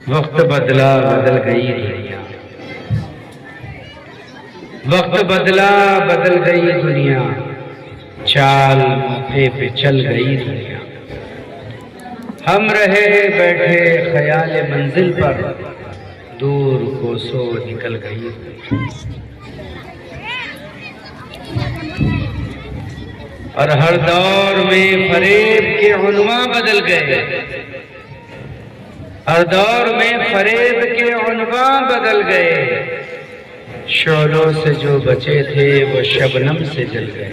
وقت بدلا بدل گئی دنیا، وقت بدلا بدل گئی دنیا، چال موقع پہ چل گئی دنیا۔ ہم رہے بیٹھے خیال منزل پر، دور کو سو نکل گئی دنیا۔ اور ہر دور میں فریب کے عنوان بدل گئے، ہر دور میں فریب کے عنوان بدل گئے۔ شعلوں سے جو بچے تھے وہ شبنم سے جل گئے،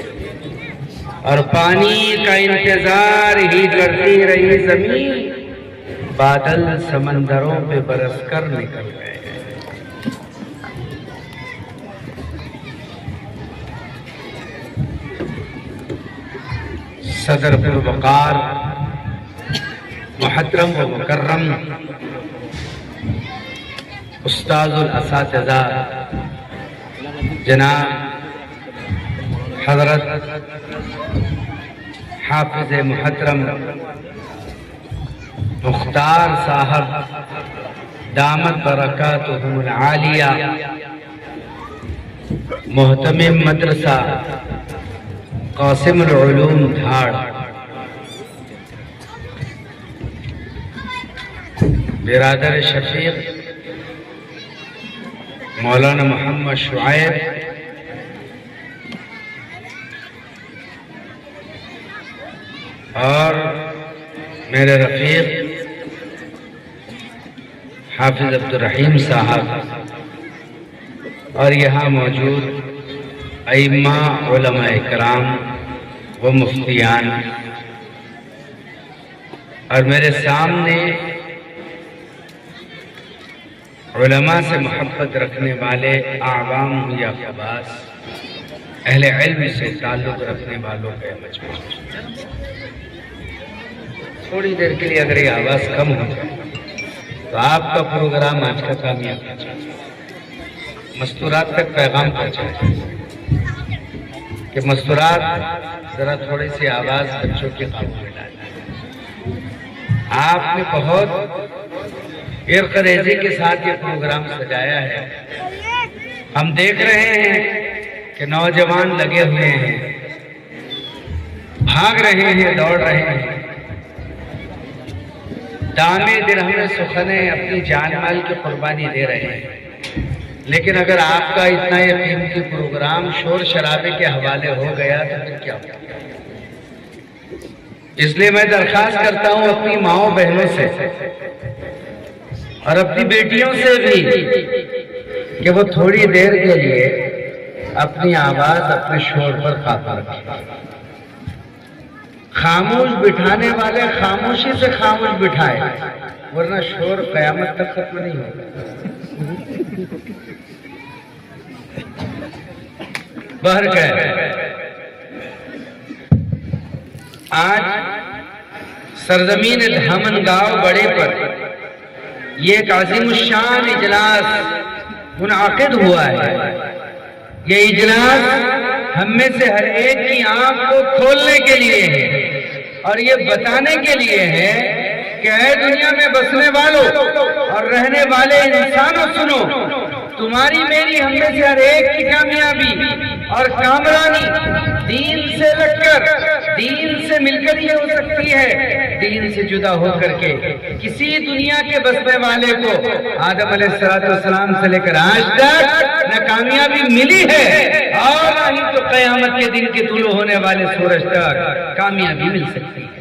اور پانی کا انتظار ہی کرتی رہی زمین، بادل سمندروں پہ برس کر نکل گئے۔ صدر پروقار محترم و مکرم استاذ الاساتذہ جناب حضرت حافظ محترم مختار صاحب دامت برکاتہم العالیہ، محتمم مدرسہ قاسم العلوم دھاڑ، برادر شفیق مولانا محمد شعیب، اور میرے رفیق حافظ عبدالرحیم صاحب، اور یہاں موجود ائمہ علماء اکرام و مفتیان، اور میرے سامنے علماء سے محبت رکھنے والے عوام یا خواص، اہل علم سے تعلق رکھنے والوں کا مجموعہ۔ تھوڑی دیر کے لیے اگر یہ آواز کم ہو جائے تو آپ کا پروگرام آج کا کامیاب ہو جائے، مستورات تک پیغام پہنچائے کہ مستورات ذرا تھوڑی سی آواز بچوں کے قابو میں ڈالیں۔ آپ نے بہت عرق ریزی کے ساتھ یہ پروگرام سجایا ہے۔ ہم دیکھ رہے ہیں کہ نوجوان لگے ہوئے ہیں، بھاگ رہے ہیں، دوڑ رہے ہیں، دامے درہم سخنے اپنی جان مال کی قربانی دے رہے ہیں۔ لیکن اگر آپ کا اتنا یہ قیمتی پروگرام شور شرابے کے حوالے ہو گیا تو پھر کیا ہوگا؟ اس لیے میں درخواست کرتا ہوں اپنی ماؤں بہنوں سے اور اپنی بیٹیوں سے بھی کہ وہ تھوڑی دیر کے لیے اپنی آواز اپنے شور پر قابو رکھیں۔ خاموش بٹھانے والے خاموشی سے خاموش بٹھائے، ورنہ شور قیامت تک ختم نہیں ہوگا۔ آج سرزمین دھامن گاؤں بڑے پر یہ ایک عظیم الشان اجلاس منعقد ہوا ہے۔ یہ اجلاس ہم میں سے ہر ایک کی آنکھ کو کھولنے کے لیے ہے، اور یہ بتانے کے لیے ہے کہ اے دنیا میں بسنے والوں اور رہنے والے انسانوں، سنو، تمہاری میری ہم میں سے ہر ایک کی کامیابی اور کامرانی دین سے لگ کر، دین سے مل کر یہ ہو سکتی ہے، دین سے جدا ہو کر کے کسی دنیا کے بسنے والے کو آدم علیہ السلام سے لے کر آج تک نہ کامیابی ملی ہے، اور نہ ہی تو قیامت کے دن کے طلوع ہونے والے سورج تک کامیابی مل سکتی ہے۔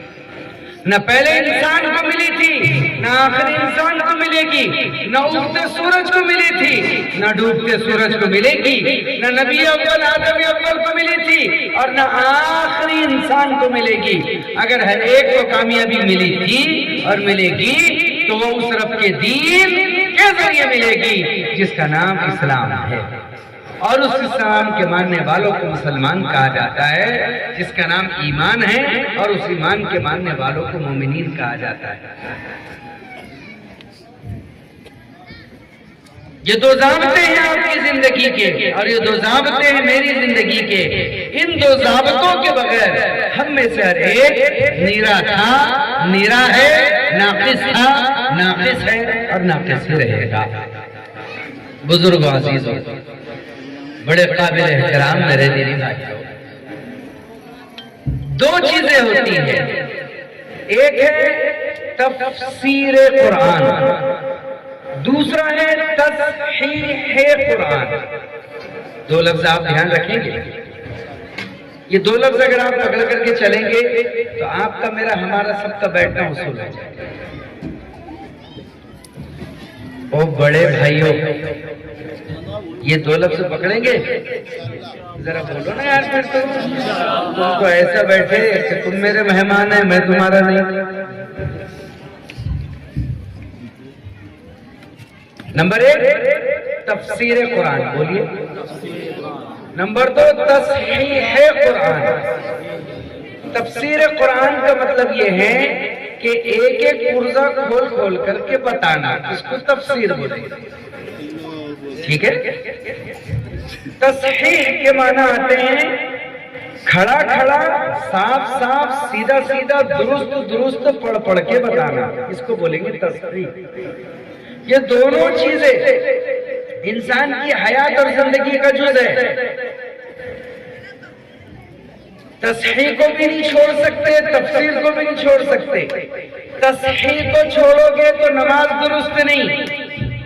نہ پہلے انسان کو ملی تھی، نہ آخری انسان کو ملے گی، نہ اگتے سورج کو ملی تھی، نہ ڈوبتے سورج کو ملے گی، نہ نبی اول آدم اول کو ملی تھی، اور نہ آخری انسان کو ملے گی۔ اگر ہر ایک کو کامیابی ملی تھی اور ملے گی تو وہ اس رب کے دین کے ذریعے ملے گی جس کا نام اسلام ہے، اور اس اسلام کے ماننے والوں کو مسلمان کہا جاتا ہے، جس کا نام ایمان ہے، اور اس ایمان کے ماننے والوں کو مومنین کہا جاتا ہے۔ یہ دو ضابطے ہیں آپ کی زندگی کے، اور یہ دو ضابطے ہیں میری زندگی کے۔ ان دو ضابطوں کے بغیر ہم میں سے ہر ایک نیرا تھا، نیرا ہے ناقص تھا، ناقص ہے اور ناقص ہی رہے گا۔ بزرگ عزیزوں، بڑے قابل احترام میرے دینی بھائیوں، دو چیزیں ہوتی ہیں، ایک ہے تفسیر قرآن، دوسرا ہے تصحیح قرآن۔ دو لفظ آپ دھیان رکھیں گے، یہ دو لفظ اگر آپ پکڑ کر کے چلیں گے تو آپ کا میرا ہمارا سب کا بیٹھنا اصول ہے۔ او بڑے بھائیوں، یہ دو لفظ پکڑیں گے، ذرا بولو نا یار، پھر تم تو ایسا بیٹھے کہ تم میرے مہمان ہیں، میں تمہارا نہیں۔ نمبر ایک تفسیر قرآن، بولیے۔ نمبر دو تصحیح قرآن۔ تفسیر قرآن کا مطلب یہ ہے کہ ایک ایک پرزہ کھول کھول کر کے بتانا، اس کو تفسیر بولے، ٹھیک ہے۔ تصحیح کے معنی آتے ہیں کھڑا کھڑا، صاف صاف، سیدھا سیدھا، درست درست پڑھ پڑھ کے بتانا، اس کو بولیں گے تصحیح۔ یہ دونوں چیزیں انسان کی حیات اور زندگی کا جز ہے۔ تصحیح کو بھی نہیں چھوڑ سکتے، تفسیر کو بھی نہیں چھوڑ سکتے۔ تصحیح کو چھوڑو گے تو نماز درست نہیں،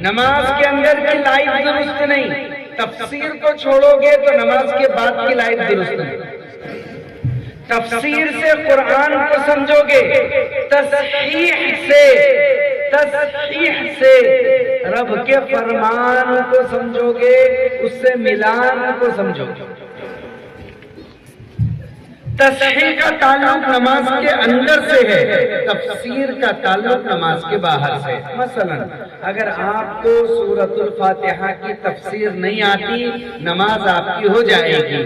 نماز کے اندر کی لائف درست نہیں۔ تفسیر کو چھوڑو گے تو نماز کے بعد کی لائف درست نہیں۔ تفسیر سے قرآن کو سمجھو گے، تصحیح سے رب کے فرمان کو سمجھو گے، اس سے ملان کو سمجھو گے۔ تصحیح کا تعلق نماز کے اندر سے ہے، تفسیر کا تعلق نماز کے باہر سے۔ مثلا اگر آپ کو سورۃ الفاتحہ کی تفسیر نہیں آتی، نماز آپ کی ہو جائے گی،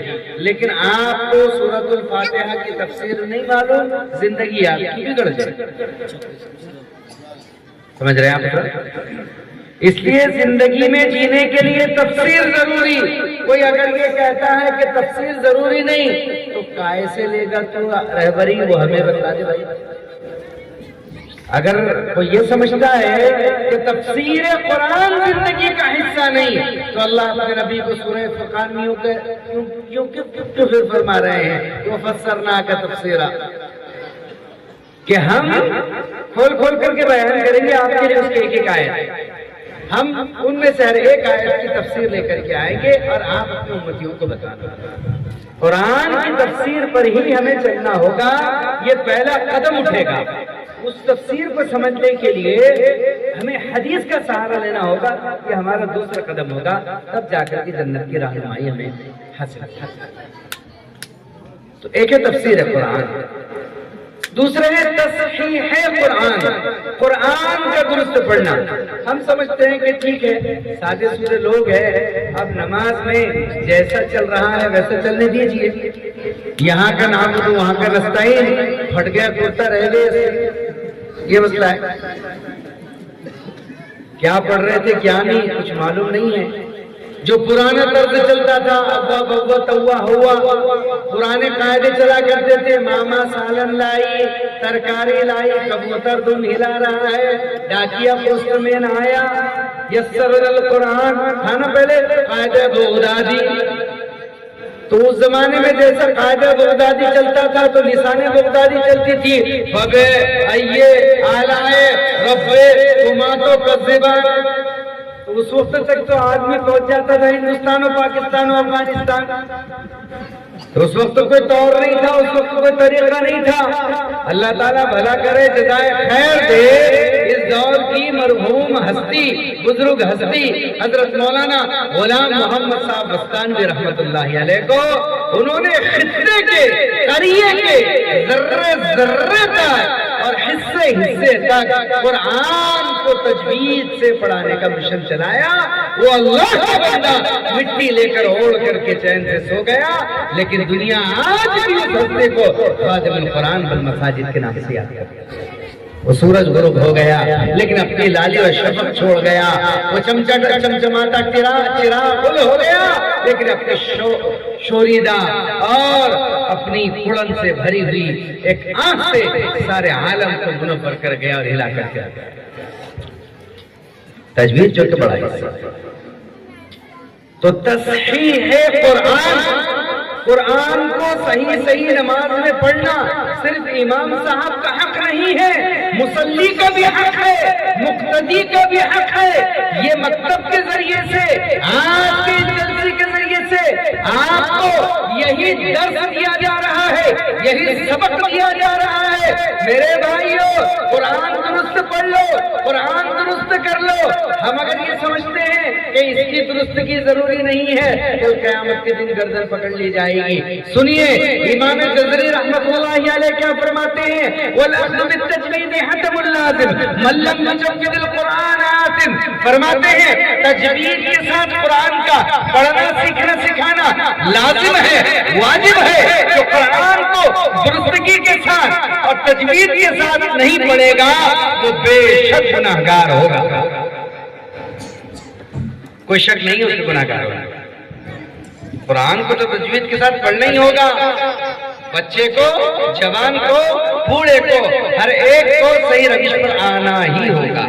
لیکن آپ کو سورۃ الفاتحہ کی تفسیر نہیں معلوم، زندگی آپ کی بگڑ جائے گی۔ سمجھ رہے ہیں آپ؟ اس لیے زندگی میں جینے کے لیے تفسیر ضروری۔ کوئی اگر یہ کہتا ہے کہ تفسیر ضروری نہیں تو کائے سے لے گا تو رہبری، وہ ہمیں بتا دے بھائی۔ اگر کوئی یہ سمجھتا ہے کہ تفسیر قرآن زندگی کا حصہ نہیں تو اللہ اپنے نبی کو سورہ فرقان میں کیوں پھر فرما رہے ہیں وہ فسرنا کا تفسیرہ، کہ ہم کھول کھول کر کے بیان کریں گے آپ کے لیے اس کے ایک ایک آیت، ہم ان میں سے ہر ایک آیت کی تفسیر لے کر کے آئیں گے اور آپ اپنے امتیوں کو بتانا۔ قرآن کی تفسیر پر ہی ہمیں چلنا ہوگا، یہ پہلا قدم اٹھے گا۔ اس تفسیر کو سمجھنے کے لیے ہمیں حدیث کا سہارا لینا ہوگا، یہ ہمارا دوسرا قدم ہوگا، تب جا کر کے جنت کی رہنمائی ہمیں حاصل ہوگی۔ تو ایک ہے تفسیر قرآن، دوسرے ہے تصحیح قرآن، قرآن کا درست پڑھنا۔ ہم سمجھتے ہیں کہ ٹھیک ہے سادے سودے لوگ ہیں، اب نماز میں جیسا چل رہا ہے ویسا چلنے دیجئے، یہاں کا نام تو وہاں کا نستعین، پھٹ گیا کرتا رہ گئے، یہ مسئلہ ہے۔ کیا پڑھ رہے تھے کیا نہیں کچھ معلوم نہیں ہے۔ جو پرانا طرز چلتا تھا، ابا ببا توا ہوا، پرانے قاعدے چلا کرتے تھے، ماما سالن لائی، ترکاری لائی، کبوتر دم ہلا رہا ہے، ڈاکیا پوسٹ مین آیا، یسر القرآن تھا نا پہلے قاعدہ بغدادی، تو اس زمانے میں جیسا قاعدہ بغدادی چلتا تھا تو لسان بغدادی چلتی تھی، ببے آئیے آلائے ربے تماتو کذبان۔ اس وقت تک تو آدمی پہنچ جاتا تھا ہندوستان و پاکستان و افغانستان، تو اس وقت کوئی طور نہیں تھا، اس وقت کوئی طریقہ نہیں تھا۔ اللہ تعالیٰ بھلا کرے، جزائے خیر دے اس دور کی مرحوم ہستی، بزرگ ہستی حضرت مولانا غلام محمد صاحب بستانوی رحمت اللہ علیہ کو، انہوں نے خطے کے قریے کے ذرے ذرے تک اور حصے حصے تک قرآن کو تجوید سے پڑھانے کا مشن چلایا۔ وہ اللہ کا بندہ مٹی لے کر اوڑھ کر کے چین سے سو گیا، لیکن دنیا آج بھی اس ہستے کو خادم القرآن والمساجد کے نام سے یاد کرتی ہے۔ وہ سورج غروب ہو گیا لیکن اپنی لالی و شفق چھوڑ گیا، وہ چمچماتا چراغ گل ہو گیا لیکن اپنے شوریدہ اور اپنی پھڑن سے بھری ہوئی ایک آنکھ سے سارے عالم کو منور کر گیا اور ہلا کر گیا۔ تجوید جو کہ بڑا حصہ تو تصحیح ہے قرآن کو صحیح نماز میں پڑھنا صرف امام صاحب کا حق نہیں ہے، مصلی کا بھی حق ہے، مقتدی کا بھی حق ہے۔ یہ مکتب کے ذریعے سے، آج کے جلسے کے ذریعے سے آپ کو یہی درس دیا جا رہا ہے، یہی سبق دیا جا رہا ہے۔ میرے بھائیو، قرآن درست پڑھ لو، قرآن درست کر لو۔ ہم اگر یہ سمجھتے ہیں کہ اس کی درستگی ضروری نہیں ہے تو قیامت کے دن گردن پکڑ لی جائے گی۔ سنیے امام جزری رحمت اللہ علیہ کیا فرماتے ہیں، وَالْأَخْذُ بِالتَّجْوِيدِ حَتَمُ اللَّازِمِ مَنْ لَمْ يُجَوِّدِ الْقُرْآنَ آثِمٌ۔ فرماتے ہیں تجوید کے ساتھ قرآن کا پڑھنا سیکھنا سکھانا لازم ہے، واجب ہے۔ جو قرآن کو درستگی کے ساتھ اور تجوید کے ساتھ نہیں پڑھے گا وہ بے شک گناہگار ہوگا، کوئی شک نہیں اس کو گناہگار ہوگا۔ قرآن کو تو تجوید کے ساتھ پڑھنا ہی ہوگا، بچے کو، جوان کو، بوڑھے کو، ہر ایک کو صحیح روش پر آنا ہی ہوگا۔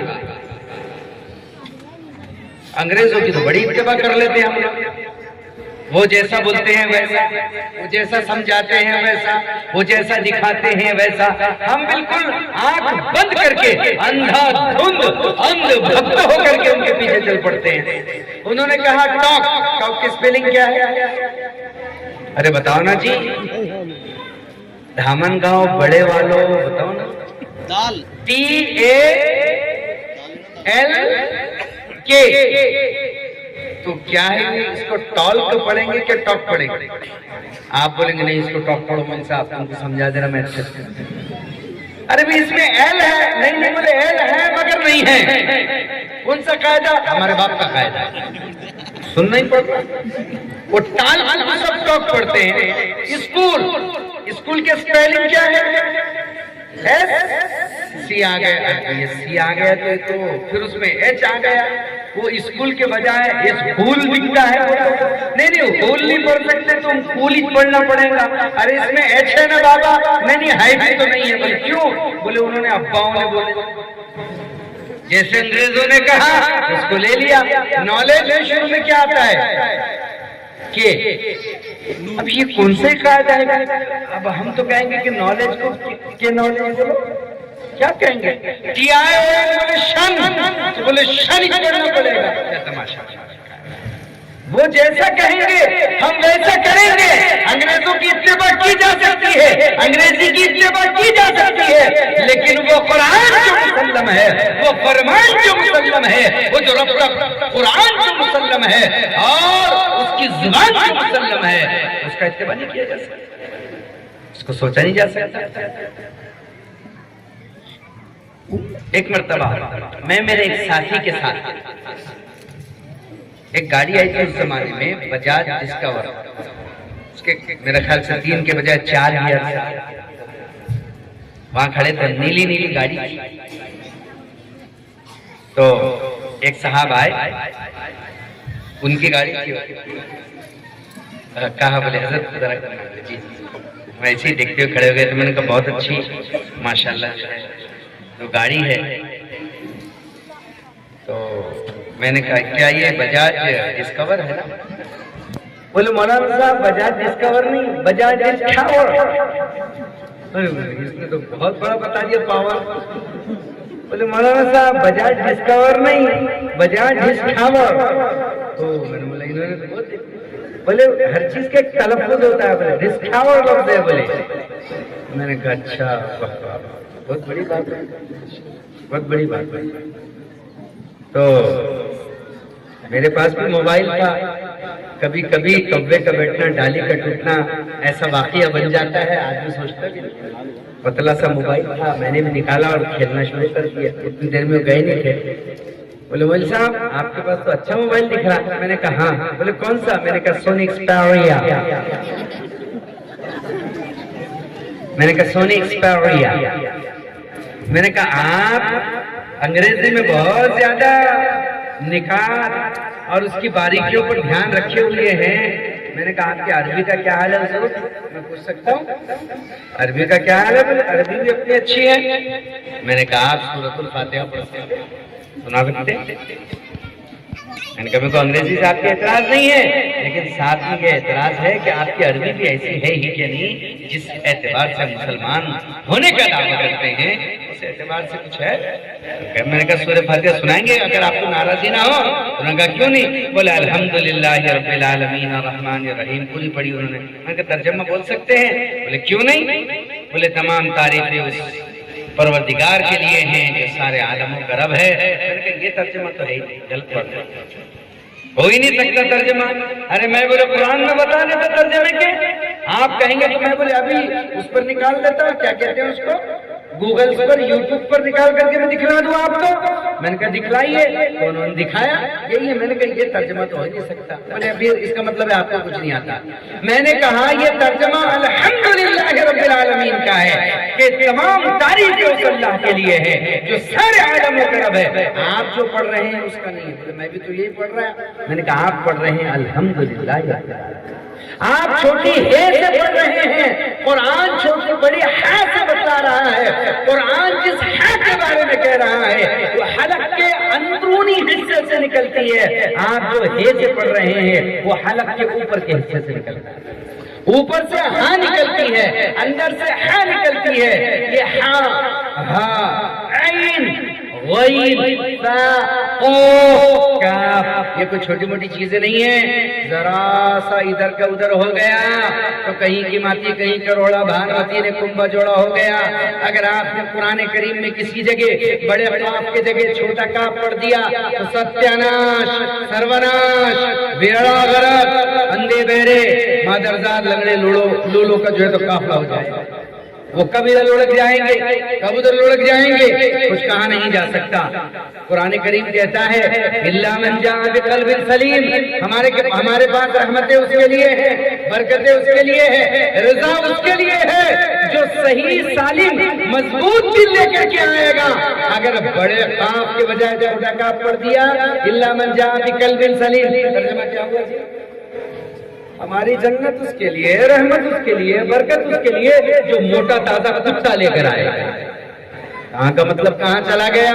انگریزوں کی تو بڑی اتباع کر لیتے ہیں ہم لوگ، وہ جیسا بولتے ہیں ویسا، وہ جیسا سمجھاتے ہیں ویسا، وہ جیسا دکھاتے ہیں ویسا، ہم بالکل آنکھ بند کر کے اندھا دھند اندھ بھکت ہو کر کے ان کے پیچھے چل پڑتے ہیں۔ انہوں نے کہا ٹاک کی سپیلنگ کیا ہے؟ ارے بتاؤ نا جی، دھامن گاؤں بڑے والوں بتاؤ نا، TALK تو کیا ہے؟ اس کو ٹالک پڑھیں گے کہ ٹاک پڑھیں گے؟ آپ بولیں گے نہیں اس کو ٹاک پڑھو، میں سے آپ کو سمجھا دینا میں اچھے سے۔ ارے بھی اس میں ایل ہے، نہیں بولے ایل ہے مگر نہیں ہے، کون سا قاعدہ؟ ہمارے باپ کا قاعدہ ہے، سننا ہی پڑتا۔ وہ ٹال کو سب ٹاک پڑھتے ہیں۔ اسکول کے سپیلنگ کیا ہے؟ سی آ گیا، یہ سی آ گیا تو پھر اس میں ایچ آ گیا، وہ اسکول کے بجائے اسکول دکھتا ہے۔ نہیں اسکول نہیں پڑھ سکتے تو اسکول ہی پڑھنا پڑے گا۔ ارے اس میں ایچ ہے نا بابا، نہیں ہائی تو نہیں ہے، بولے کیوں؟ بولے انہوں نے اباؤں نے بولے، جیسے انگریزوں نے کہا اس کو لے لیا۔ نالج شروع میں کیا آتا ہے کہ اب یہ کون سے قاعدہ ہے؟ اب ہم تو کہیں گے کہ نالج کو کہ نالج کو کیا کہیں گے؟ بولے شن، بولے شن کرنا پڑے گا۔ کیا تماشا، وہ جیسا کہیں گے ہم ویسا کریں گے۔ انگریزوں کی اتباع کی جا سکتی ہے، انگریزی کی اتباع کی جا سکتی ہے، لیکن وہ قرآن جو مسلم ہے، وہ فرمان جو مسلم ہے، وہ جو رب کا قرآن جو مسلم ہے اور اس کی زبان جو مسلم ہے، اس کا اتباع نہیں کیا جا سکتا، اس کو سوچا نہیں جا سکتا۔ ایک مرتبہ میں میرے ایک ساتھی کے ساتھ، ایک گاڑی آئی تھی اس زمانے میں بجاج ڈسکور، اس کے میرا خیال سے 3 کے بجائے 4 گیئر، وہاں کھڑے تھے، نیلی نیلی گاڑی تھی۔ تو ایک صاحب آئے، ان کی گاڑی تھی، کہا بولے حضرت ذرا جی، ویسے ہی دیکھتے ہوئے کھڑے ہو گئے تو میں نے کہا بہت اچھی ماشاءاللہ تو گاڑی ہے۔ تو میں نے کہا کیا یہ بجاج ڈسکور ہے نا؟ بولے مولانا صاحب بجاج ڈسکور نہیں، بجاج ڈسکور۔ اس نے تو بہت بڑا بتا دیا پاور۔ بولے مولانا صاحب بجاج ڈسکور نہیں، بجاج ڈسکور۔ میں نے بولا انہوں نے بہت، بولے ہر چیز کا ایک تلفظ ہوتا ہے، بولے ڈسکور لفظ ہے بولے۔ میں نے کہا اچھا بہت بڑی بات ہے، بہت بڑی بات ہے۔ تو میرے پاس بھی موبائل تھا، کبھی کبھی کبے کا بیٹھنا ڈالی کا ٹوٹنا ایسا واقعہ بن جاتا ہے، آدمی سوچتا بھی نہیں۔ پتلا سا موبائل تھا، میں نے بھی نکالا اور کھیلنا شروع کر دیا، اتنی دیر میں گئے نہیں تھے۔ بولے مول صاحب آپ کے پاس تو اچھا موبائل دکھ رہا ہے۔ میں نے کہا ہاں۔ بولے کون سا؟ میں نے کہا سونی ایکسپیریا۔ میں نے کہا سونی ایکسپیریا۔ میں نے کہا آپ انگریزی میں بہت زیادہ نکات اور اس کی باریکیوں پر دھیان رکھے ہوئے ہیں. میں نے کہا آپ کی عربی کا کیا حال ہے حضور؟ میں پوچھ سکتا ہوں عربی کا کیا حال ہے؟ عربی بھی اپنی اچھی ہے. میں نے کہا آپ سورۃ الفاتحہ پڑھتے ہیں، سنا سکتے ہیں؟ میں نے کہا میرے کو انگریزی سے آپ کے اعتراض نہیں ہے، لیکن ساتھ میں یہ اعتراض ہے کہ آپ کی عربی بھی ایسی ہے ہی کہ نہیں جس اعتبار سے مسلمان ہونے کا دعویٰ کرتے ہیں اس اعتبار سے کچھ ہے. میں نے کہا سورۃ فاتحہ سنائیں گے اگر آپ کو ناراضی نہ ہو. انہوں نے کہا کیوں نہیں؟ بولے الحمدللہ رب العالمین الرحمن الرحیم پوری پڑھی انہوں نے. میں نے کہا ترجمہ بول سکتے ہیں؟ بولے کیوں نہیں؟ بولے تمام تعریفیں اس پروردگار کے لیے ہیں جو سارے عالموں کا رب ہے. میں نے کہا یہ ترجمہ تو ہے ہی نہیں، غلط پڑھ رہے ہیں، ہو ہی نہیں سکتا ترجمہ. ارے میں بولے قرآن میں بتا دیتا ترجمے کے، آپ کہیں گے تو میں بولے ابھی اس پر نکال دیتا ہوں، کیا کہتے ہیں اس کو، گوگل پر یوٹیوب پر نکال کر کے میں دکھلا دوں آپ کو. میں نے کہا دکھلائیے، تو انہوں نے دکھایا یہی ہے. میں نے کہا یہ ترجمہ تو ہو ہی نہیں سکتا. بولے ابھی اس کا مطلب ہے آپ کو کچھ نہیں آتا. میں نے کہا یہ ترجمہ الحمدللہ رب العالمین کا ہے کہ تمام تعریف اس اللہ کے لیے ہے جو سارے عالموں کا رب ہے. آپ جو پڑھ رہے ہیں اس کا نہیں ہے. بولے میں بھی تو یہی پڑھ رہا ہوں. میں نے کہا آپ پڑھ رہے ہیں الحمدللہ رب العالمین، آپ چھوٹی ہے سے پڑھ رہے ہیں. قرآن چھوٹی بڑی ہے سے بتا رہا ہے. قرآن جس ہے کے بارے میں کہہ رہا ہے وہ حلق کے اندرونی حصے سے نکلتی ہے. آپ جو ہے سے پڑھ رہے ہیں وہ حلق کے اوپر کے حصے سے نکلتا ہے. اوپر سے ہاں نکلتی ہے، اندر سے ہاں نکلتی ہے. یہ ہاں ہاں عین غین فا قاف کاف یہ کوئی چھوٹی موٹی چیزیں نہیں ہیں. ذرا سا ادھر کا ادھر ہو گیا تو کہیں کی ماتی کہیں کروڑا بھانوتی نے کنبا جوڑا ہو گیا. اگر آپ نے قرآن کریم میں کسی جگہ بڑے قاف کے جگہ چھوٹا کاف پڑھ دیا تو ستیاناش، سروناش، بیڑا غرق، اندھے بہرے، مادرزاد، لنگڑے، لولو کا جو ہے تو قافلہ ہو جائے گا. وہ کب ادھر لڑک جائیں گے، کب ادھر لڑک جائیں گے، کچھ کہا نہیں جا سکتا. قرآن کریم کہتا ہے الا من جاء بقلب سلیم. ہمارے پاس رحمتیں اس کے لیے ہیں، برکتیں اس کے لیے ہیں، رضا اس کے لیے ہے جو صحیح سالم مضبوط دل لے کر کے آئے گا. اگر بڑے قاف کے بجائے چھوٹا کاف پڑھ دیا الا من جاء بقلب سلیم، ترجمہ کیا ہوا؟ ہماری جنت اس کے لیے، رحمت اس کے لیے، برکت اس کے لیے جو موٹا تازہ کتا لے کر آئے. کہاں کا مطلب کہاں چلا گیا؟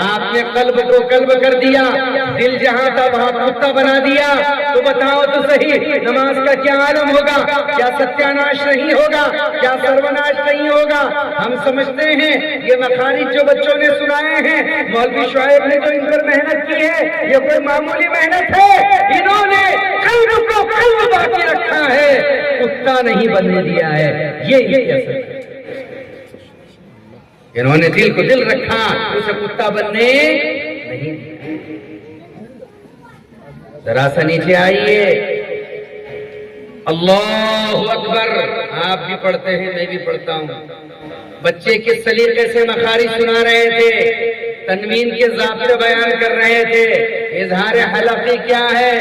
آپ نے قلب کو قلب کر دیا، دل جہاں تھا وہاں کتا بنا دیا. تو بتاؤ تو صحیح نماز کا کیا عالم ہوگا؟ کیا ستیاناش نہیں ہوگا؟ کیا سروناش نہیں ہوگا؟ ہم سمجھتے ہیں یہ مخارج جو بچوں نے سنائے ہیں، مولوی شعیب نے جو ان پر محنت کی ہے یہ کوئی معمولی محنت ہے. انہوں نے قلب کو قلب باقی رکھا ہے، کتا نہیں بننے دیا ہے. یہ اثر ہے. انہوں نے دل کو دل رکھا، اسے کتا بننے نہیں. ذرا سا نیچے آئیے. اللہ اکبر. آپ بھی پڑھتے ہیں، میں بھی پڑھتا ہوں. بچے کس سلیقے سے مخارج سنا رہے تھے، تنوین کے ضابطے بیان کر رہے تھے. اظہار حلقی کیا ہے،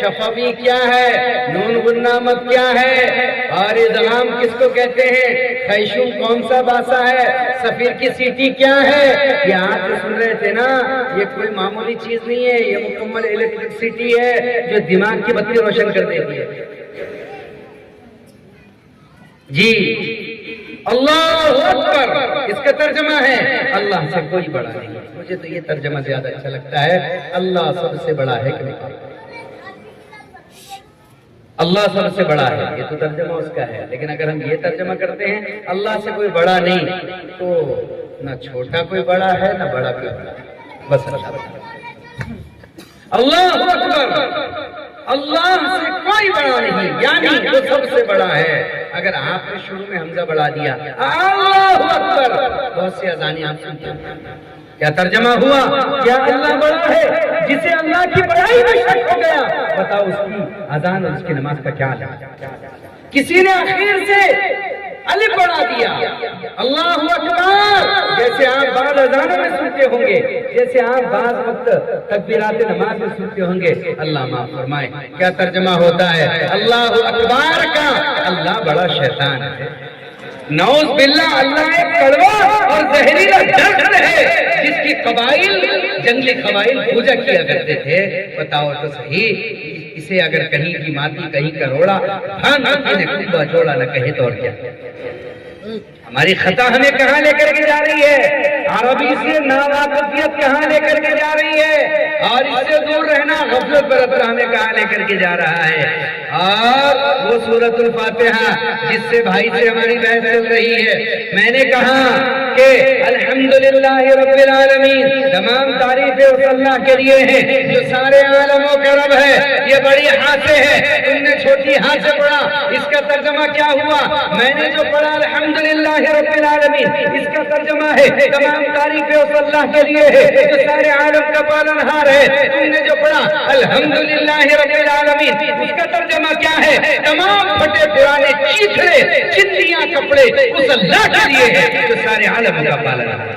شفوی کیا ہے، نون غنہ مد کیا ہے، اور ادغام کس کو کہتے ہیں، خیشوم کون سا باسا ہے، سفیر کی سیٹی کیا ہے. یہ آپ جو سن رہے تھے نا، یہ کوئی معمولی چیز نہیں ہے. یہ مکمل الیکٹرسٹی ہے جو دماغ کی بتی روشن کر دیتی ہے. جی اللہ اکبر اس کا ترجمہ ہے اللہ سے کوئی بڑا نہیں. مجھے تو یہ ترجمہ زیادہ اچھا لگتا ہے، اللہ سب سے بڑا ہے. اللہ سب سے بڑا ہے، یہ تو ترجمہ اس کا ہے. لیکن اگر ہم یہ ترجمہ کرتے ہیں اللہ سے کوئی بڑا نہیں، تو نہ چھوٹا کوئی بڑا ہے نہ بڑا کوئی بڑا ہے. بس اللہ اکبر. اللہ سے کوئی بڑا نہیں، یعنی وہ سب سے بڑا ہے. اگر آپ نے شروع میں حمزہ بڑھا دیا اللہ اکبر، بہت سی اذانیں آپ سنتے ہیں. کیا ترجمہ ہوا؟ کیا اللہ بڑا ہے؟ جسے اللہ کی بڑائی میں شک ہو گیا، بتاؤ اس کی اذان اور اس کی نماز کا کیا حال ہے؟ کسی نے آخر سے الف بڑھا دیا اللہ اکبر، جیسے آپ بعض اذانوں میں سنتے ہوں گے، جیسے آپ بعض وقت تکبیرات نماز میں سنتے ہوں گے. اللہ معاف فرمائے. کیا ترجمہ ہوتا ہے اللہ اکبر کا؟ اللہ بڑا شیطان ہے. نعوذ باللہ، اللہ ایک کڑوا اور زہریلا درخت ہے جس کی قبائل، جنگلی قبائل پوجا کیا کرتے تھے. بتاؤ تو صحیح، اسے اگر کہیں کی ماتی کہیں کا روڑا بھانگ نے کنبا جوڑا نہ کہے تو اور کیا. ہماری خطا ہمیں کہاں لے کر کے جا رہی ہے؟ عربی سے ناواقفیت کہاں لے کر کے جا رہی ہے؟ اور اس سے دور رہنا غفلت برتنا ہمیں کہاں لے کر کے جا رہا ہے؟ اور وہ سورۃ الفاتحہ جس سے بھائی سے ہماری بحث چل رہی ہے، میں نے کہا کہ الحمدللہ رب العالمین، تمام تعریفیں اس اللہ کے لیے ہیں جو سارے عالموں کا رب ہے. یہ بڑی ہاتھ سے ہے، تم نے چھوٹی ہاتھ سے پڑھا. اس کا ترجمہ کیا ہوا؟ میں نے جو پڑھا الحمدللہ رب العالمین، اس کا ترجمہ ہے تمام تعریفیں اس اللہ کے لیے ہے جو سارے عالم کا پالنہار ہے. تم نے جو پڑھا الحمدللہ رب العالمین، اس کا ترجمہ کیا ہے؟ تمام پھٹے پرانے چیتھڑے چندیاں کپڑے اس اللہ کے لیے ہے جو سارے عالم کا پالنہار ہے.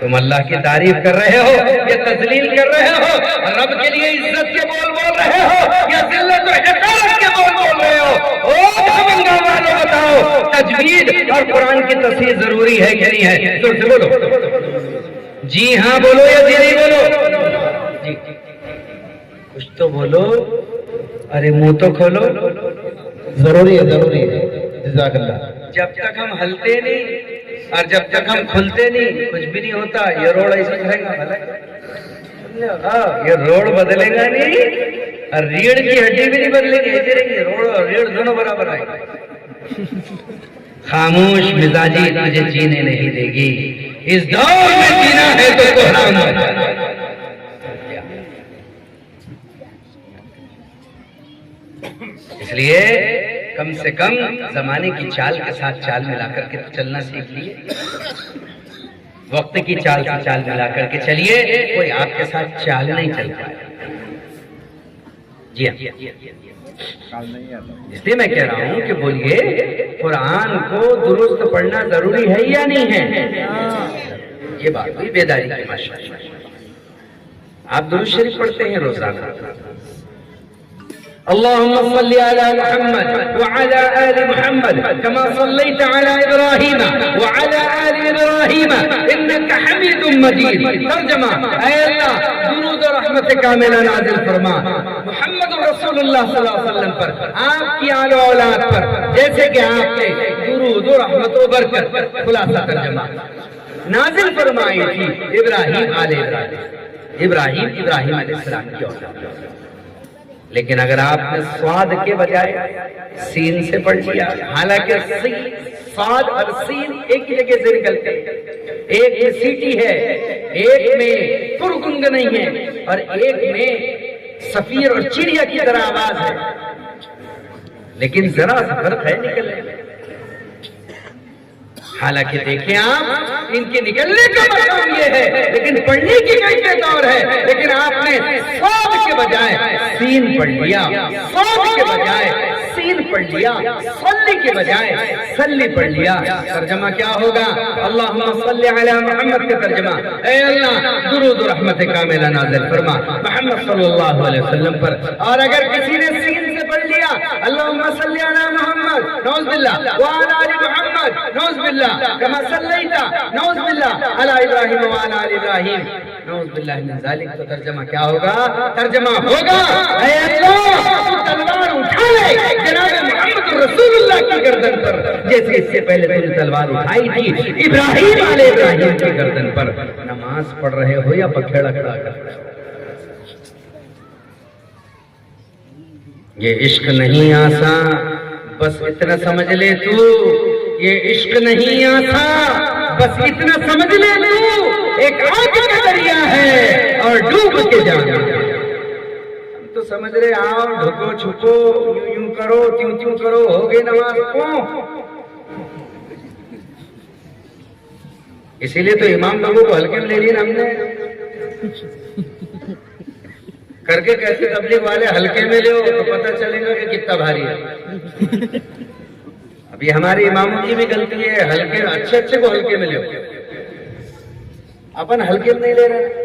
تم اللہ کی تعریف کر رہے ہو یا تذلیل کر رہے ہو؟ رب کے لیے عزت کے بول بول رہے ہو یا ذلت و حقارت کے بول بول رہے ہو؟ او دھمنگا والو بتاؤ، تجوید اور قرآن کی تفسیر ضروری ہے کہ نہیں ہے؟ زور سے بولو، جی ہاں بولو یا جی نہیں بولو؟ جی کچھ تو بولو، ارے منہ تو کھولو. ضروری ہے، ضروری ہے. جزاک اللہ. جب تک ہم ہلتے نہیں اور جب تک ہم کھلتے نہیں کچھ بھی نہیں ہوتا. یہ روڈ ایسے رہے گا، یہ روڈ بدلے گا نہیں اور ریڑھ کی ہڈی بھی نہیں بدلے گی، ایسے رہیں گے. روڈ اور ریڑھ دونوں برابر آئے گا. خاموش مزاجی تجھے جینے نہیں دے گی. اس دور میں جینا ہے تو کوہرام ہو. اس لیے کم سے کم زمانے کی چال کے ساتھ چال ملا کر کے چلنا سیکھ لیے. وقت کی چال سے چال ملا کر کے چلیے، کوئی آپ کے ساتھ چال نہیں چل پائے. جی ہاں، اس لیے میں کہہ رہا ہوں کہ بولیے قرآن کو درست پڑھنا ضروری ہے یا نہیں ہے؟ یہ بات بھی بیداری کی ماشاء اللہ. آپ درود شریف پڑھتے ہیں روزانہ؟ اللهم صل على محمد وعلى آل محمد كما صليت على إبراهيم وعلى آل إبراهيم إنك حميد مجيد. ترجمہ، اے اللہ درود و رحمت کاملہ نازل فرما محمد رسول اللہ صلی اللہ علیہ وسلم پر، آپ کی آل و اولاد پر، جیسے کہ آپ نے درود و رحمت و برکت. خلاصہ ترجمہ نازل فرمائی تھی ابراہیم علیہ السلام کی اولاد. لیکن اگر آپ نے صاد کے بجائے سین سے پڑھ لیا، حالانکہ صاد اور سین ایک ہی جگہ سے نکلتے ہیں، ایک میں سیٹی ہے، ایک میں پرگنگ نہیں ہے، اور ایک میں سفیر اور چڑیا کی طرح آواز ہے، لیکن ذرا سا فرق ہے نکلنے میں. حالانکہ دیکھیں آپ، ان کے نکلنے کا مقام یہ ہے لیکن پڑھنے کی کیفیت اور ہے. لیکن آپ نے صاد کے بجائے سین پڑھ لیا، صاد کے بجائے سین پڑھ لیا، صلی کے بجائے صلی پڑھ لیا. ترجمہ کیا ہوگا؟ اللہم صلی علی محمد کا ترجمہ، اے اللہ درود و رحمت کاملہ نازل فرما محمد صلی اللہ علیہ وسلم پر. اور اگر کسی نے سین سے پڑھ لیا اللہم صلی علی محمد نعوذ باللہ وعلی آل محمد نعوذ باللہ کما صلیتا نعوذ باللہ علی ابراہیم وعلی آل ابراہیم نعوذ باللہ من ذالک. تو ترجمہ کیا ہوگا؟ ترجمہ ہوگا اے اللہ تلوار اٹھا لے جناب محمد رسول اللہ کی گردن پر، جیسے اس سے پہلے تو تلوار اٹھائی تھی ابراہیم علیہ ابراہیم کی گردن پر. نماز پڑھ رہے ہو یا پکھیڑا کھڑا کر رہے ہو، یہ عشق نہیں آسان. بس اتنا سمجھ لے تو، یہ عشق نہیں آسان، بس اتنا سمجھ لے تو ایک آگ کا دریا ہے اور ڈوب کے جانا. ہم تو سمجھ رہے آؤ ڈھکو چھپو یوں کرو تیوں کرو ہو گئی نماز کو. اسی لیے تو امام لوگوں کو ہلکے میں لے لیا ہم نے کر کے. کیسے تبلیغ والے ہلکے میں لے تو پتہ چلے گا کہ کتنا بھاری ہے. ابھی ہماری اماموں کی بھی غلطی ہے، ہلکے اچھے کو ہلکے میں لے، اپن ہلکے میں نہیں لے رہے.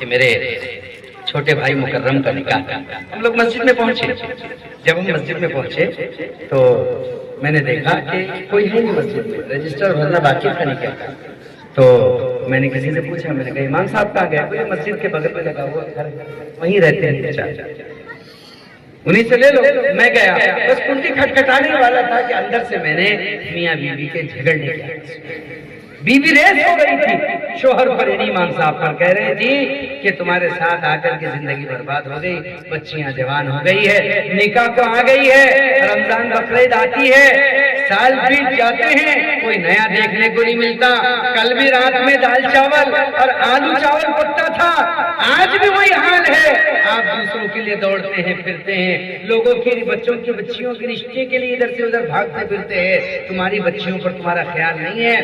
کہ میرے چھوٹے بھائی مکرم کا نکاح تھا. ہم لوگ مسجد میں پہنچے. جب ہم مسجد میں پہنچے تو میں نے دیکھا کہ کوئی ہے نہیں مسجد میں, رجسٹر بھرنا باقی تھا نکاح کا. تو میں نے کسی سے پوچھا, میں نے کہا امام صاحب کہاں گئے؟ کوئی مسجد کے بغل میں لگا ہوا گھر وہیں رہتے ہیں چاچا, انہیں سے لے لو. میں گیا, بس کنڈی کھٹکھٹانے والا تھا کہ اندر سے میں نے میاں بیوی کے جھگڑنے کی. بیوی ریس ہو گئی تھی شوہر پر, یعنی امام صاحب پر. کہہ رہے تھی کہ تمہارے ساتھ آ کر کے زندگی برباد ہو گئی, بچیاں جوان ہو گئی ہے, نکاح کو آ گئی ہے, رمضان بقرعید آتی ہے, سال بیت جاتے ہیں, کوئی نیا دیکھنے کو نہیں ملتا. کل بھی رات میں دال چاول اور آلو چاول پکتا تھا, آج بھی وہی حال ہے. آپ دوسروں کے لیے دوڑتے ہیں پھرتے ہیں, لوگوں کی بچوں کی بچیوں کے رشتے کے لیے ادھر سے ادھر بھاگتے پھرتے ہیں. تمہاری بچیوں پر تمہارا خیال نہیں ہے.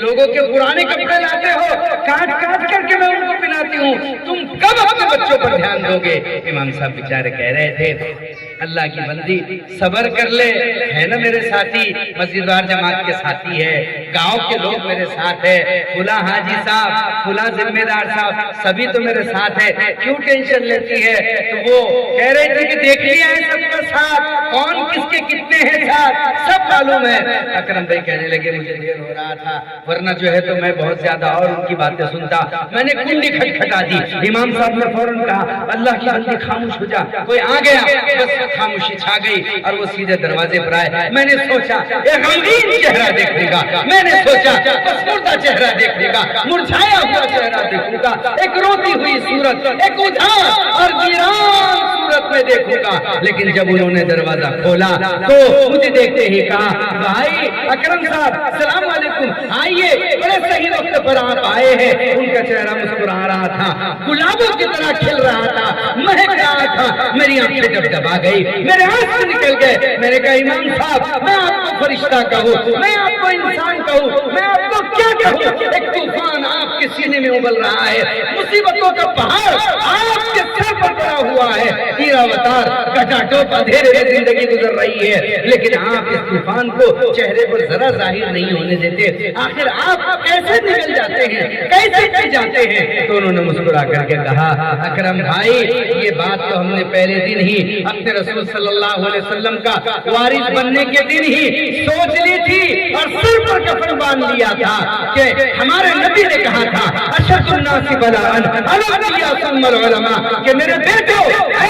لوگوں کے پرانے کپڑے لاتے ہو, کاٹ کاٹ کر کے میں ان کو پہناتی ہوں, تم کب اپنے بچوں پر دھیان دو گے؟ امام صاحب بیچارے کہہ رہے تھے اللہ کی بندی صبر کر لے, ہے نا میرے ساتھی, مسجد وار جماعت کے ساتھی ہے, گاؤں کے لوگ میرے ساتھ ہے, فلاں حاجی صاحب, فلاں ذمہ دار صاحب, سبھی تو میرے ساتھ ہے, کیوں ٹینشن لیتی ہے؟ تو وہ کہہ رہے تھے کہ دیکھ لیا ہے سب کا ساتھ, کون کس کے کتنے ہیں ساتھ, سب معلوم ہے. اکرم بھائی کہنے لگے مجھے دیر ہو رہا تھا, ورنہ جو ہے تو میں بہت زیادہ اور ان کی باتیں سنتا. میں نے کنڈی کھٹکھٹا دی. امام صاحب نے فوراً کہا اللہ کی بندی خاموش ہو جا. کوئی آ گیا, بس خاموشی چھا گئی اور وہ سیدھے دروازے پر آئے. میں نے سوچا ایک غمگین چہرہ دیکھنے کا, میں نے سوچا پسماندہ چہرہ دیکھنے کا, مرجھایا ہوا چہرہ دیکھوں گا, ایک روتی ہوئی صورت, ایک اداس اور ویران صورت میں دیکھوں گا. لیکن جب انہوں نے دروازہ کھولا تو مجھے دیکھتے ہی کہا بھائی اکرم صاحب السلام علیکم, آئیے, بڑے صحیح وقت پر آپ آئے ہیں. ان کا چہرہ مسکرا رہا تھا, گلابوں کی طرح کھل رہا تھا, مہک رہا تھا. میری آنکھیں جب دبا گئی, میرے ہاتھ سے نکل گئے. میں نے کہا امام صاحب میں آپ کو فرشتہ کہوں, میں آپ کو انسان کہوں, میں آپ کو کیا کہوں؟ ایک طوفان آپ کے سینے میں ابل رہا ہے, مصیبتوں کا پہاڑ آپ کے سر پر پڑا ہوا ہے, ہیراوتار گھٹا ٹوپ اندھیرے میں زندگی گزر رہی ہے, لیکن آپ اس طوفان کو چہرے پر ذرا ظاہر نہیں ہونے دیتے. آخر آپ کیسے نکل جاتے ہیں, کیسے چل جاتے ہیں؟ تو انہوں نے مسکرا کر کے کہا اکرم بھائی یہ بات تو ہم نے پہلے دن ہی اپنے رسول صلی اللہ علیہ وسلم کا وارث بننے کے دن ہی سوچ لی تھی اور سر پر کفن باندھ لیا تھا کہ ہمارے نبی نے کہا تھا اشد الناس بلاء الانبیاء ثم العلماء, کہ میرے بیٹو, اے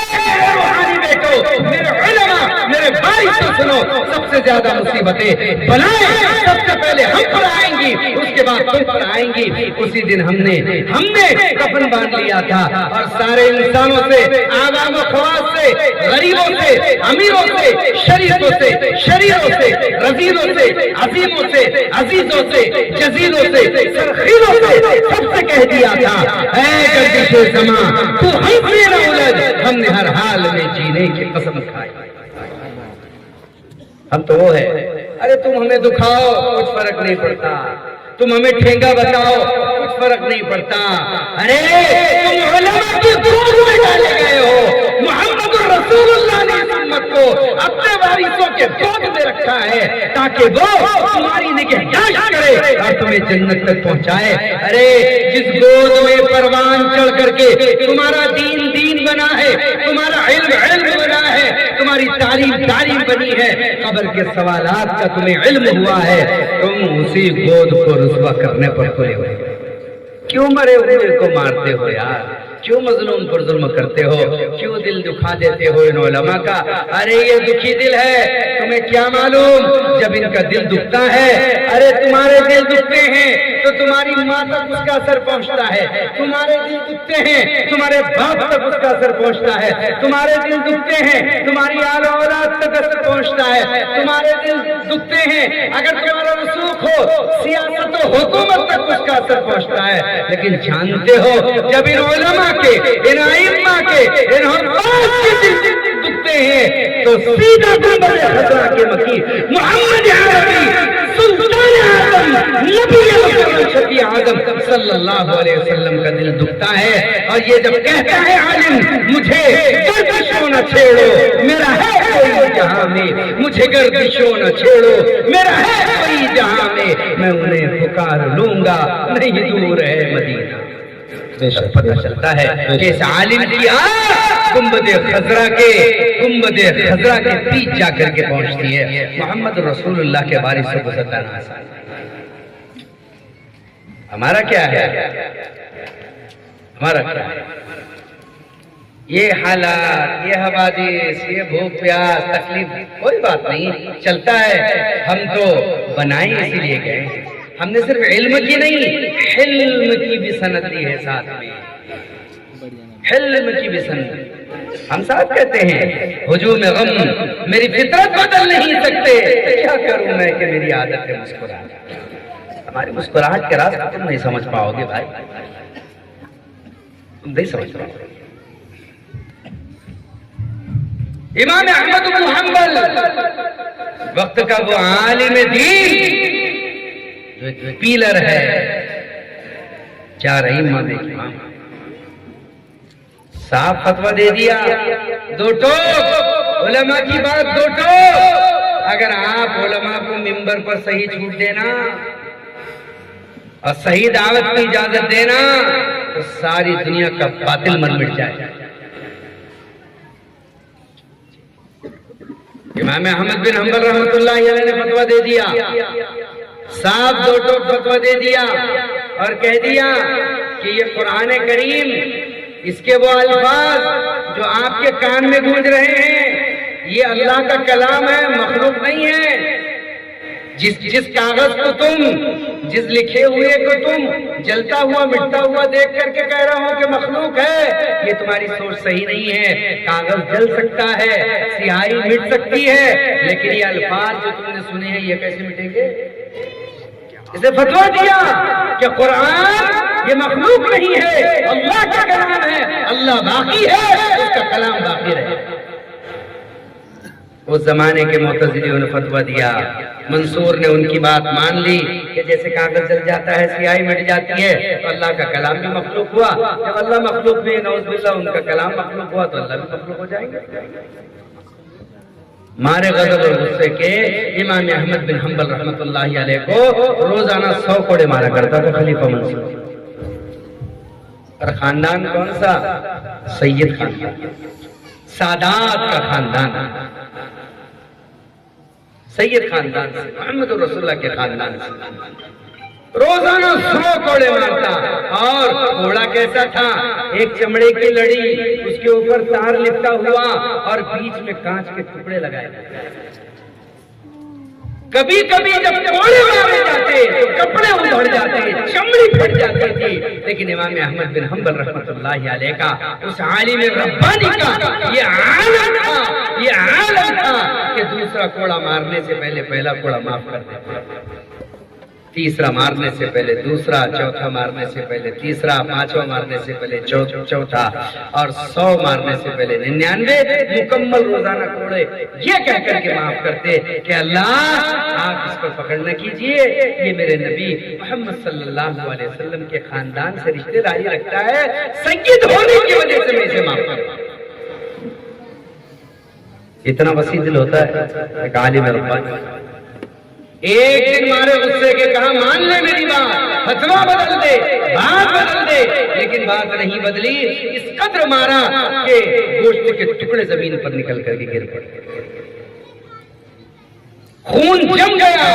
روحانی بیٹو, میرے علماء, میرے بھائی تو سنو, سب سے زیادہ مصیبتیں بلائیں سب سے پہلے ہم پر آئیں گی, اس کے بعد تم پر آئیں گی. اسی دن ہم نے کفن باندھ لیا تھا اور سارے انسانوں سے, عوام و خواص سے, غریبوں سے, امیروں سے, شریفوں سے, شریروں سے, رذیلوں سے, عظیموں سے, عزیزوں سے, جزیروں سے, سرخیروں سے, سب سے کہہ دیا تھا اے گردش زمان تو ہم سے نہ الجھ, ہم نے ہر حال میں جینے کی قسم کھائی. ہم تو وہ ہے, ارے تم ہمیں دکھاؤ کچھ فرق نہیں پڑتا, تم ہمیں ٹھینگا بتاؤ کچھ فرق نہیں پڑتا, ارے تم علماء کی دودھ میں ڈالے گئے ہو, محمد رسول اللہ نے امت کو اپنے وارثوں کے دودھ میں رکھا ہے تاکہ وہ تمہاری نگہداشت کرے اور تمہیں جنت تک پہنچائے. ارے جس گود میں پروان چڑھ کر کے تمہارا دین دین بنا ہے, تمہارا علم علم بنا ہے, تمہاری تعلیم بنی ہے, قبر کے سوالات کا تمہیں علم ہوا ہے, تم اسی گود کو رسوا کرنے پر تلے ہوئے. کیوں مرے ہوئے کو مارتے ہو یار, کیوں مظلوم پر ظلم کرتے ہو, کیوں دل دکھا دیتے ہو ان علماء کا؟ ارے یہ دکھی دل ہے, تمہیں کیا معلوم جب ان کا دل دکھتا ہے, ارے تمہارے دل دکھتے ہیں تو تمہاری ماں تک اس کا اثر پہنچتا ہے, تمہارے دل دکھتے ہیں تمہارے باپ تک اس کا اثر پہنچتا ہے, تمہارے دل دکھتے ہیں تمہاری آل اولاد تک اثر پہنچتا ہے, تمہارے دل دکھتے ہیں اگر تمہارا رسوخ ہو سیاست و حکومت تک اس کا اثر پہنچتا ہے. لیکن جانتے ہو جب ان علماء کے, ان ائمہ کے, ان حفاظ کے دل دکھتے ہیں تو سیدھا گنبد خضرا کے مکی محمد عربی سلطان اعظم نبی اکرم شفیع اعظم صلی اللہ علیہ وسلم کا دل دکھتا ہے, اور یہ جب کہتا ہے عالم مجھے گردشوں نہ چھیڑو میرا ہے کوئی جہاں میں, مجھے گردشوں نہ چھیڑو میرا ہے کوئی جہاں میں انہیں پکار لوں گا نہیں دور ہے مدینہ. پتہ چلتا ہے کہ اس عالم کی آنکھ گنبد خضرا کے بیچ جا کر کے پہنچتی ہے. محمد رسول اللہ کے بارے سے گزرنا آسان. ہمارا کیا ہے؟ ہمارا کیا ہے؟ یہ حالات، یہ حوادث، یہ بھوک پیاس، تکلیف، کوئی بات نہیں، چلتا ہے. ہم تو بنائے اسی لیے گئے. ہم نے صرف علم کی نہیں، حلم کی بھی سند لی ہے ساتھ میں. حلم کی بھی سند. ہم ساتھ کہتے ہیں ہجوم غم میری فطرت بدل نہیں سکتے، کیا کروں میں کہ میری عادت ہے مسکراہٹ. ہماری مسکراہٹ کے راز تم نہیں سمجھ پاؤ گے بھائی، تم نہیں سمجھ پاؤ گے. امام احمد بن حنبل وقت کا وہ عالم دین جو پیلر ہے، چار ائمہ میں امام، صاف فتویٰ دے دیا. دو ٹوک علماء کی بات، دو ٹوک. اگر آپ علماء کو منبر پر صحیح چھوٹ دینا اور صحیح دعوت کی اجازت دینا تو ساری دنیا کا باطل مر مٹ جائے. امام احمد بن حنبل رحمۃ اللہ علیہ نے فتویٰ دے دیا، صاف دو ٹوک فتویٰ دے دیا اور کہہ دیا کہ یہ قرآن کریم، اس کے وہ الفاظ جو آپ کے کان میں گونج رہے ہیں، یہ اللہ کا کلام ہے، مخلوق نہیں ہے. جس کاغذ کو تم، جس لکھے ہوئے کو تم جلتا ہوا مٹتا ہوا دیکھ کر کے کہہ رہا ہو کہ مخلوق ہے، یہ تمہاری سوچ صحیح نہیں ہے. کاغذ جل سکتا ہے، سیاہی مٹ سکتی ہے، لیکن یہ الفاظ جو تم نے سنے ہیں یہ کیسے مٹیں گے؟ اسے فتویٰ دیا کہ قرآن یہ مخلوق نہیں ہے، اللہ کا کلام ہے، اللہ باقی ہے، اس کا کلام باقی رہے. اس زمانے کے معتزلیوں نے فتویٰ دیا، منصور نے ان کی بات مان لی کہ جیسے کاغذ جل جاتا ہے، سیاہی مٹ جاتی ہے، تو اللہ کا کلام بھی مخلوق ہوا. جب اللہ مخلوق بھی نعوذ باللہ ان کا کلام مخلوق ہوا تو اللہ بھی مخلوق ہو جائیں گے. مارے غضب اور غصے کے امام احمد بن حنبل رحمۃ اللہ علیہ کو روزانہ 100 کوڑے مارا کرتا تھا خلیفہ منصور. اور خاندان کون سا؟ سید خاندان، سادات کا خاندان، سید خاندان سے، محمد رسول اللہ کے خاندان سے روزانہ 100 کوڑے مارتا. اور کوڑا کیسا تھا؟ ایک چمڑے کی لڑی، اس کے اوپر تار لپٹا ہوا اور بیچ میں کانچ کے ٹکڑے لگائے. کبھی کبھی جب کوڑے مارے جاتے تو کپڑے ادھڑ جاتے، چمڑی پھٹ جاتی تھی. لیکن امام احمد بن حنبل رحمۃ اللہ علیہ کا، اس عالم ربانی کا یہ عالم تھا کہ دوسرا کوڑا مارنے سے پہلے پہلا کوڑا معاف کر دیتا، تیسرا مارنے سے پہلے دوسرا، چوتھا مارنے سے پہلے تیسرا، پانچواں مارنے سے پہلے چوتھا، اور 100 مارنے سے پہلے 99 مکمل روزانہ کوڑے یہ کہہ کر کے معاف کرتے کہ اللہ آپ اس کو پکڑ نہ کیجئے، یہ میرے نبی محمد صلی اللہ علیہ وسلم کے خاندان سے رشتہ داری رکھتا ہے، سید ہونے کی وجہ سے میں اسے معاف کرتا ہوں. اتنا وسیع دل ہوتا ہے ایک عالم ربانی. ایک دن مارے غصے کے کہا مان لے میری بات، فتویٰ بدل دے، بات بدل دے، لیکن بات نہیں بدلی. اس قدر مارا کہ گوشت کے ٹکڑے زمین پر نکل کر کے گر پڑے، خون جم گیا،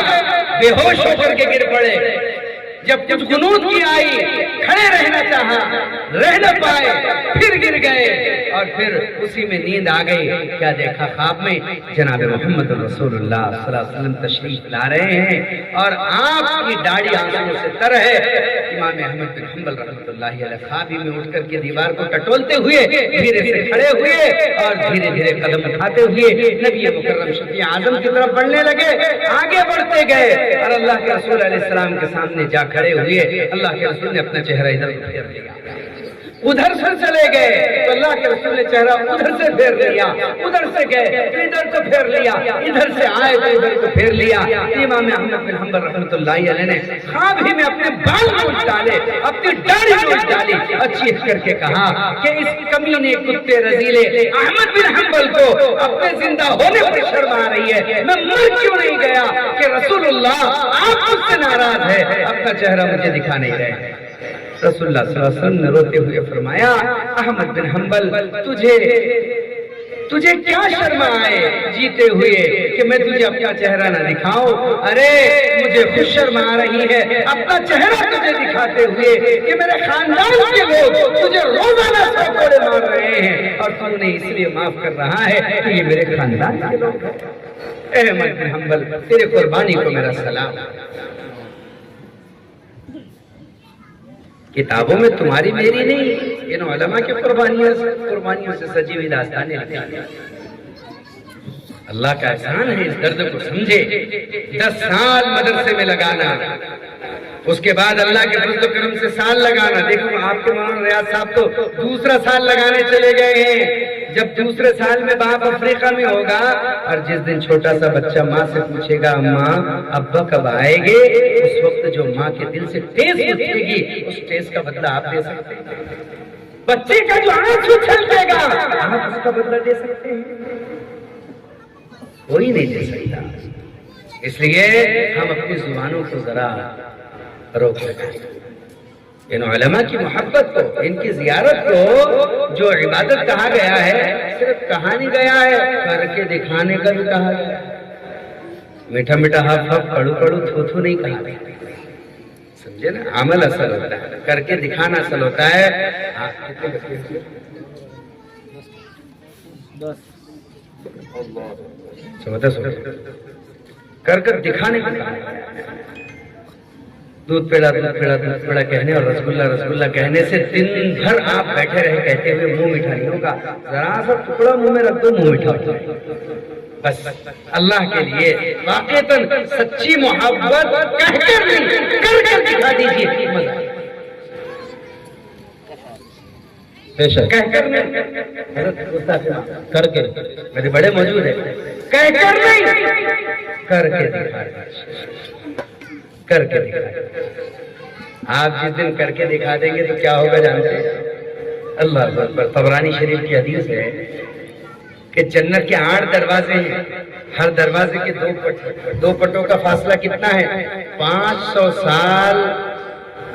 بے ہوش ہو کر کے گر پڑے. جب کچھ غنود کی آئی، کھڑے رہنا چاہا، رہ نہ پائے، پھر گر گئے اور پھر اسی میں نیند آ گئی. کیا دیکھا خواب میں؟ جناب محمد رسول اللہ صلی اللہ علیہ وسلم تشریف لا رہے ہیں اور آپ کی داڑھی آنسوؤں سے تر ہے. امام احمد بن حنبل رحمۃ اللہ علیہ خواب ہی میں اٹھ کر کے دیوار کو ٹٹولتے ہوئے دھیرے سے کھڑے ہوئے اور دھیرے دھیرے قدم اٹھاتے ہوئے نبی مکرم شفیع اعظم کی طرف بڑھنے لگے. آگے بڑھتے گئے اور اللہ کے رسول علیہ السلام کے سامنے جا کھڑے ہوئے. اللہ کے رسول نے اپنا چہرہ ادھر پھیر لیا، ادھر سے چلے گئے تو اللہ کے رسول نے چہرہ ادھر سے پھیر لیا، ادھر سے گئے ادھر کو پھیر لیا، ادھر سے آئے تو ادھر کو پھیر لیا. امام احمد بن حنبل رحمۃ اللہ علیہ نے خواب ہی میں اپنے بال نوچ ڈالے، اپنی داڑھی نوچ ڈالی اور چیخ کر کے کہا کہ اس کمینے کتے رزیلے احمد بن حنبل کو اپنے زندہ ہونے پر شرم آ رہی ہے، میں مر کیوں نہیں گیا کہ رسول اللہ آپ مجھ سے ناراض ہے، اپنا چہرہ مجھے دکھا نہیں رہے. رسول اللہ صلی اللہ علیہ وسلم نے روتے ہوئے فرمایا احمد بن حنبل تجھے کیا شرم آئے جیتے ہوئے کہ میں تجھے اپنا چہرہ نہ دکھاؤں؟ ارے مجھے خوش شرم آ رہی ہے اپنا چہرہ تجھے دکھاتے ہوئے کہ میرے خاندان کے لوگ تجھے روزانہ 100 کوڑے مار رہے ہیں اور تو انہیں اس لیے معاف کر رہا ہے کہ یہ میرے خاندان کے لوگ ہیں۔ احمد بن حنبل تیرے قربانی کو میرا سلام۔ کتابوں میں تمہاری میری نہیں، ان علماء کی قربانیوں سے سجی ہوئی داستانیں لکھی ہیں۔ اللہ کا احسان ہے، اس درد کو سمجھے۔ 10 سال مدرسے میں لگانا، اس کے بعد اللہ کے فضل و کرم سے سال لگانا۔ دیکھو آپ کے مولانا ریاض صاحب تو دوسرا سال لگانے چلے گئے ہیں۔ جب دوسرے سال میں باپ افریقہ میں ہوگا اور جس دن چھوٹا سا بچہ ماں سے پوچھے گا اماں ابا کب آئے گے، اس وقت جو ماں کے دل سے ٹیس اٹھے گی اس ٹیس کا بدلہ آپ دے سکتے ہیں؟ بچے کا جو آنسو چھلکے گا آپ اس کا بدلہ دے سکتے ہیں؟ کوئی نہیں دے سکتا۔ اس لیے ہم اپنی زبانوں کو ذرا روک لگائیں۔ ان علماء کی محبت کو، ان کی زیارت کو جو عبادت کہا گیا ہے صرف کہا نہیں گیا ہے، کر کے دکھانے کا بھی کہا گیا ہے۔ میٹھا میٹھا ہف ہف کڑو کڑو تھو تھو نہیں کہا گیا، سمجھے نا؟ عمل اصل ہوتا ہے، کر کے دکھانا اصل ہوتا ہے۔ کر دکھانے کا دودھ پیڑا کہنے اور رسگلہ کہنے سے دن بھر آپ بیٹھے رہے کہتے ہوئے منہ میٹھا نہیں ہوگا۔ ذرا سا ٹکڑا منہ میں رکھ دو، منہ میٹھا ہوتا ہے۔ بس اللہ کے لیے واقعتاً سچی محبت کہہ کر نہیں، کر کے دکھا دیجیے۔ کہہ کر نہیں، کر کے میرے بڑے موجود ہیں، کہہ کر نہیں کر کے دکھا کر کے دکھا۔ آپ جس دن کر کے دکھا دیں گے تو کیا ہوگا جانتے ہیں؟ اللہ اکبر۔ طبرانی شریف کی حدیث ہے کہ جنت کے 8 دروازے ہیں، ہر دروازے کے 2 پٹوں کا فاصلہ کتنا ہے؟ 500 سال۔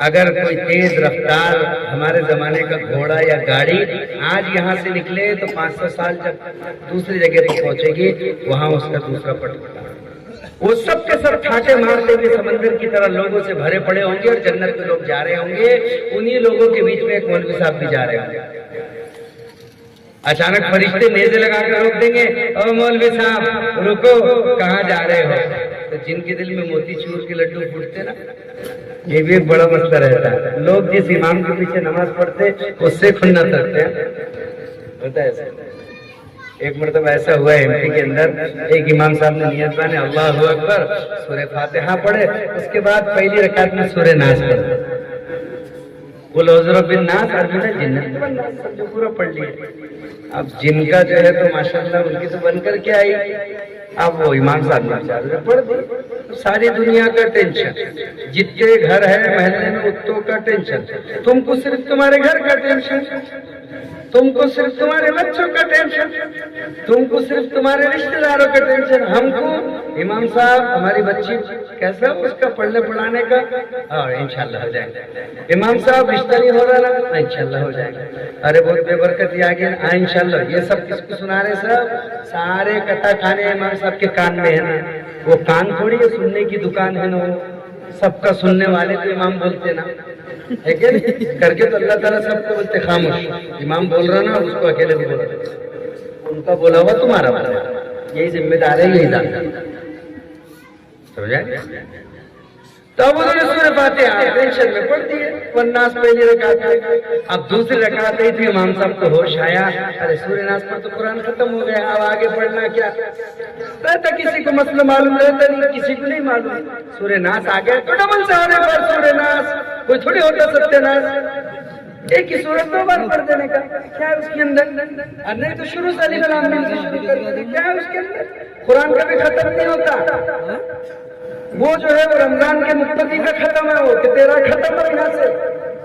اگر کوئی تیز رفتار ہمارے زمانے کا گھوڑا یا گاڑی آج یہاں سے نکلے تو 500 سال جب دوسری جگہ پر پہنچے گی وہاں اس کا دوسرا پٹ ہوگا۔ وہ سب کے سب ٹھاٹے مارتے ہوئے سمندر کی طرح لوگوں سے بھرے پڑے ہوں گے اور جنت میں لوگ جا رہے ہوں گے۔ انہی لوگوں کے بیچ میں ایک مولوی صاحب بھی جا رہے ہوں گے۔ اچانک فرشتے نیزے لگا کر روک دیں گے، او مولوی صاحب رکو، کہاں جا رہے ہو؟ تو جن کے دل میں موتی چور کے لڈو پھوٹتے نا، یہ بھی ایک بڑا مسئلہ رہتا ہے۔ لوگ جس امام کے پیچھے نماز پڑھتے اس سے کھلنا کرتے ہیں، ہوتا ہے ایسا۔ ایک مرتبہ ایسا ہوا ہے ایم پی کے اندر، ایک امام صاحب نے نیت بانے اللہ اکبر سورہ فاتحہ پڑھے، اس کے بعد پہلی رکعت میں سورہ ناس پڑھے، قل اعوذ برب الناس اور جنت سب جو پورا پڑھ لیا۔ اب جن کا جو ہے تو ماشاءاللہ ان کی تو بن کر کے آئی، اب وہ امام صاحب نے پڑھ دی۔ ساری دنیا کا ٹینشن، جتنے گھر ہے محلے میں اتوں کا ٹینشن، تم کو صرف تمہارے گھر کا ٹینشن، تم کو صرف تمہارے بچوں کا ٹینشن، تم کو صرف تمہارے رشتہ داروں کا ٹینشن، ہم کو امام صاحب ہماری بچی کیسا اس کا پڑھنے پڑھانے کا، اور انشاءاللہ ہو جائے گا۔ امام صاحب رشتہ نہیں ہو رہا نا، انشاءاللہ ہو جائے گا۔ ارے بہت بے برکتی آ گئی نا، انشاءاللہ۔ یہ سب کس کو سنا رہے صاحب؟ سارے کتا کھانے امام صاحب کے کان میں ہے نا، وہ کان تھوڑی ہے سننے کی دکان ہے نا، وہ سب کا سننے والے تو امام بولتے نا، ہے کہ کر کے تو اللہ تعالیٰ سب کو بولتے خاموش، امام بول رہا نا اس کو اکیلے بھی بول رہا، ان کا بولا ہوا تمہارا بولا، یہی ذمہ دار ہے، یہی دار سمجھا۔ تب انہوں نے سورہ فاتحہ ٹینشن میں پڑھ دی ہے، والناس پہلی رکعت ہے۔ اب دوسری رکعت آئی تھی، امام صاحب کو ہوش آیا، ارے سورہ ناس پر تو قرآن ختم ہو گیا، اب آگے پڑھنا کیا؟ رہتا کسی کو مسئلہ معلوم رہتا نہیں، کسی کو نہیں معلوم، سورہ ناس آ گیا تو ڈبل سے ہونے پر سورہ ناس، کوئی تھوڑی ہوتا ستیہ ناس، ایک ہی سورت 2 بار پڑھ دینے کا کیا ہے اس کے اندر؟ اور نہیں تو شروع سے علی کلام سے شروع کر دیں، کیا ہے اس کے اندر؟ قرآن کا بھی ختم نہیں ہوتا، وہ جو ہے وہ رمضان کے مقتدی کا ختم ہے، وہ کہ تیرا ختم ہے یہاں سے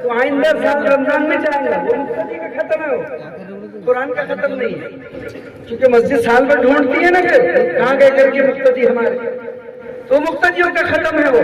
تو آئندہ سال رمضان میں جائیں گا، وہ مقتدی کا ختم ہے، وہ قرآن کا ختم نہیں ہے، کیونکہ مسجد سال میں ڈھونڈتی ہے نا پھر کہاں گئے کر کے مقتدی ہمارے، تو مقتدیوں کا ختم ہے وہ۔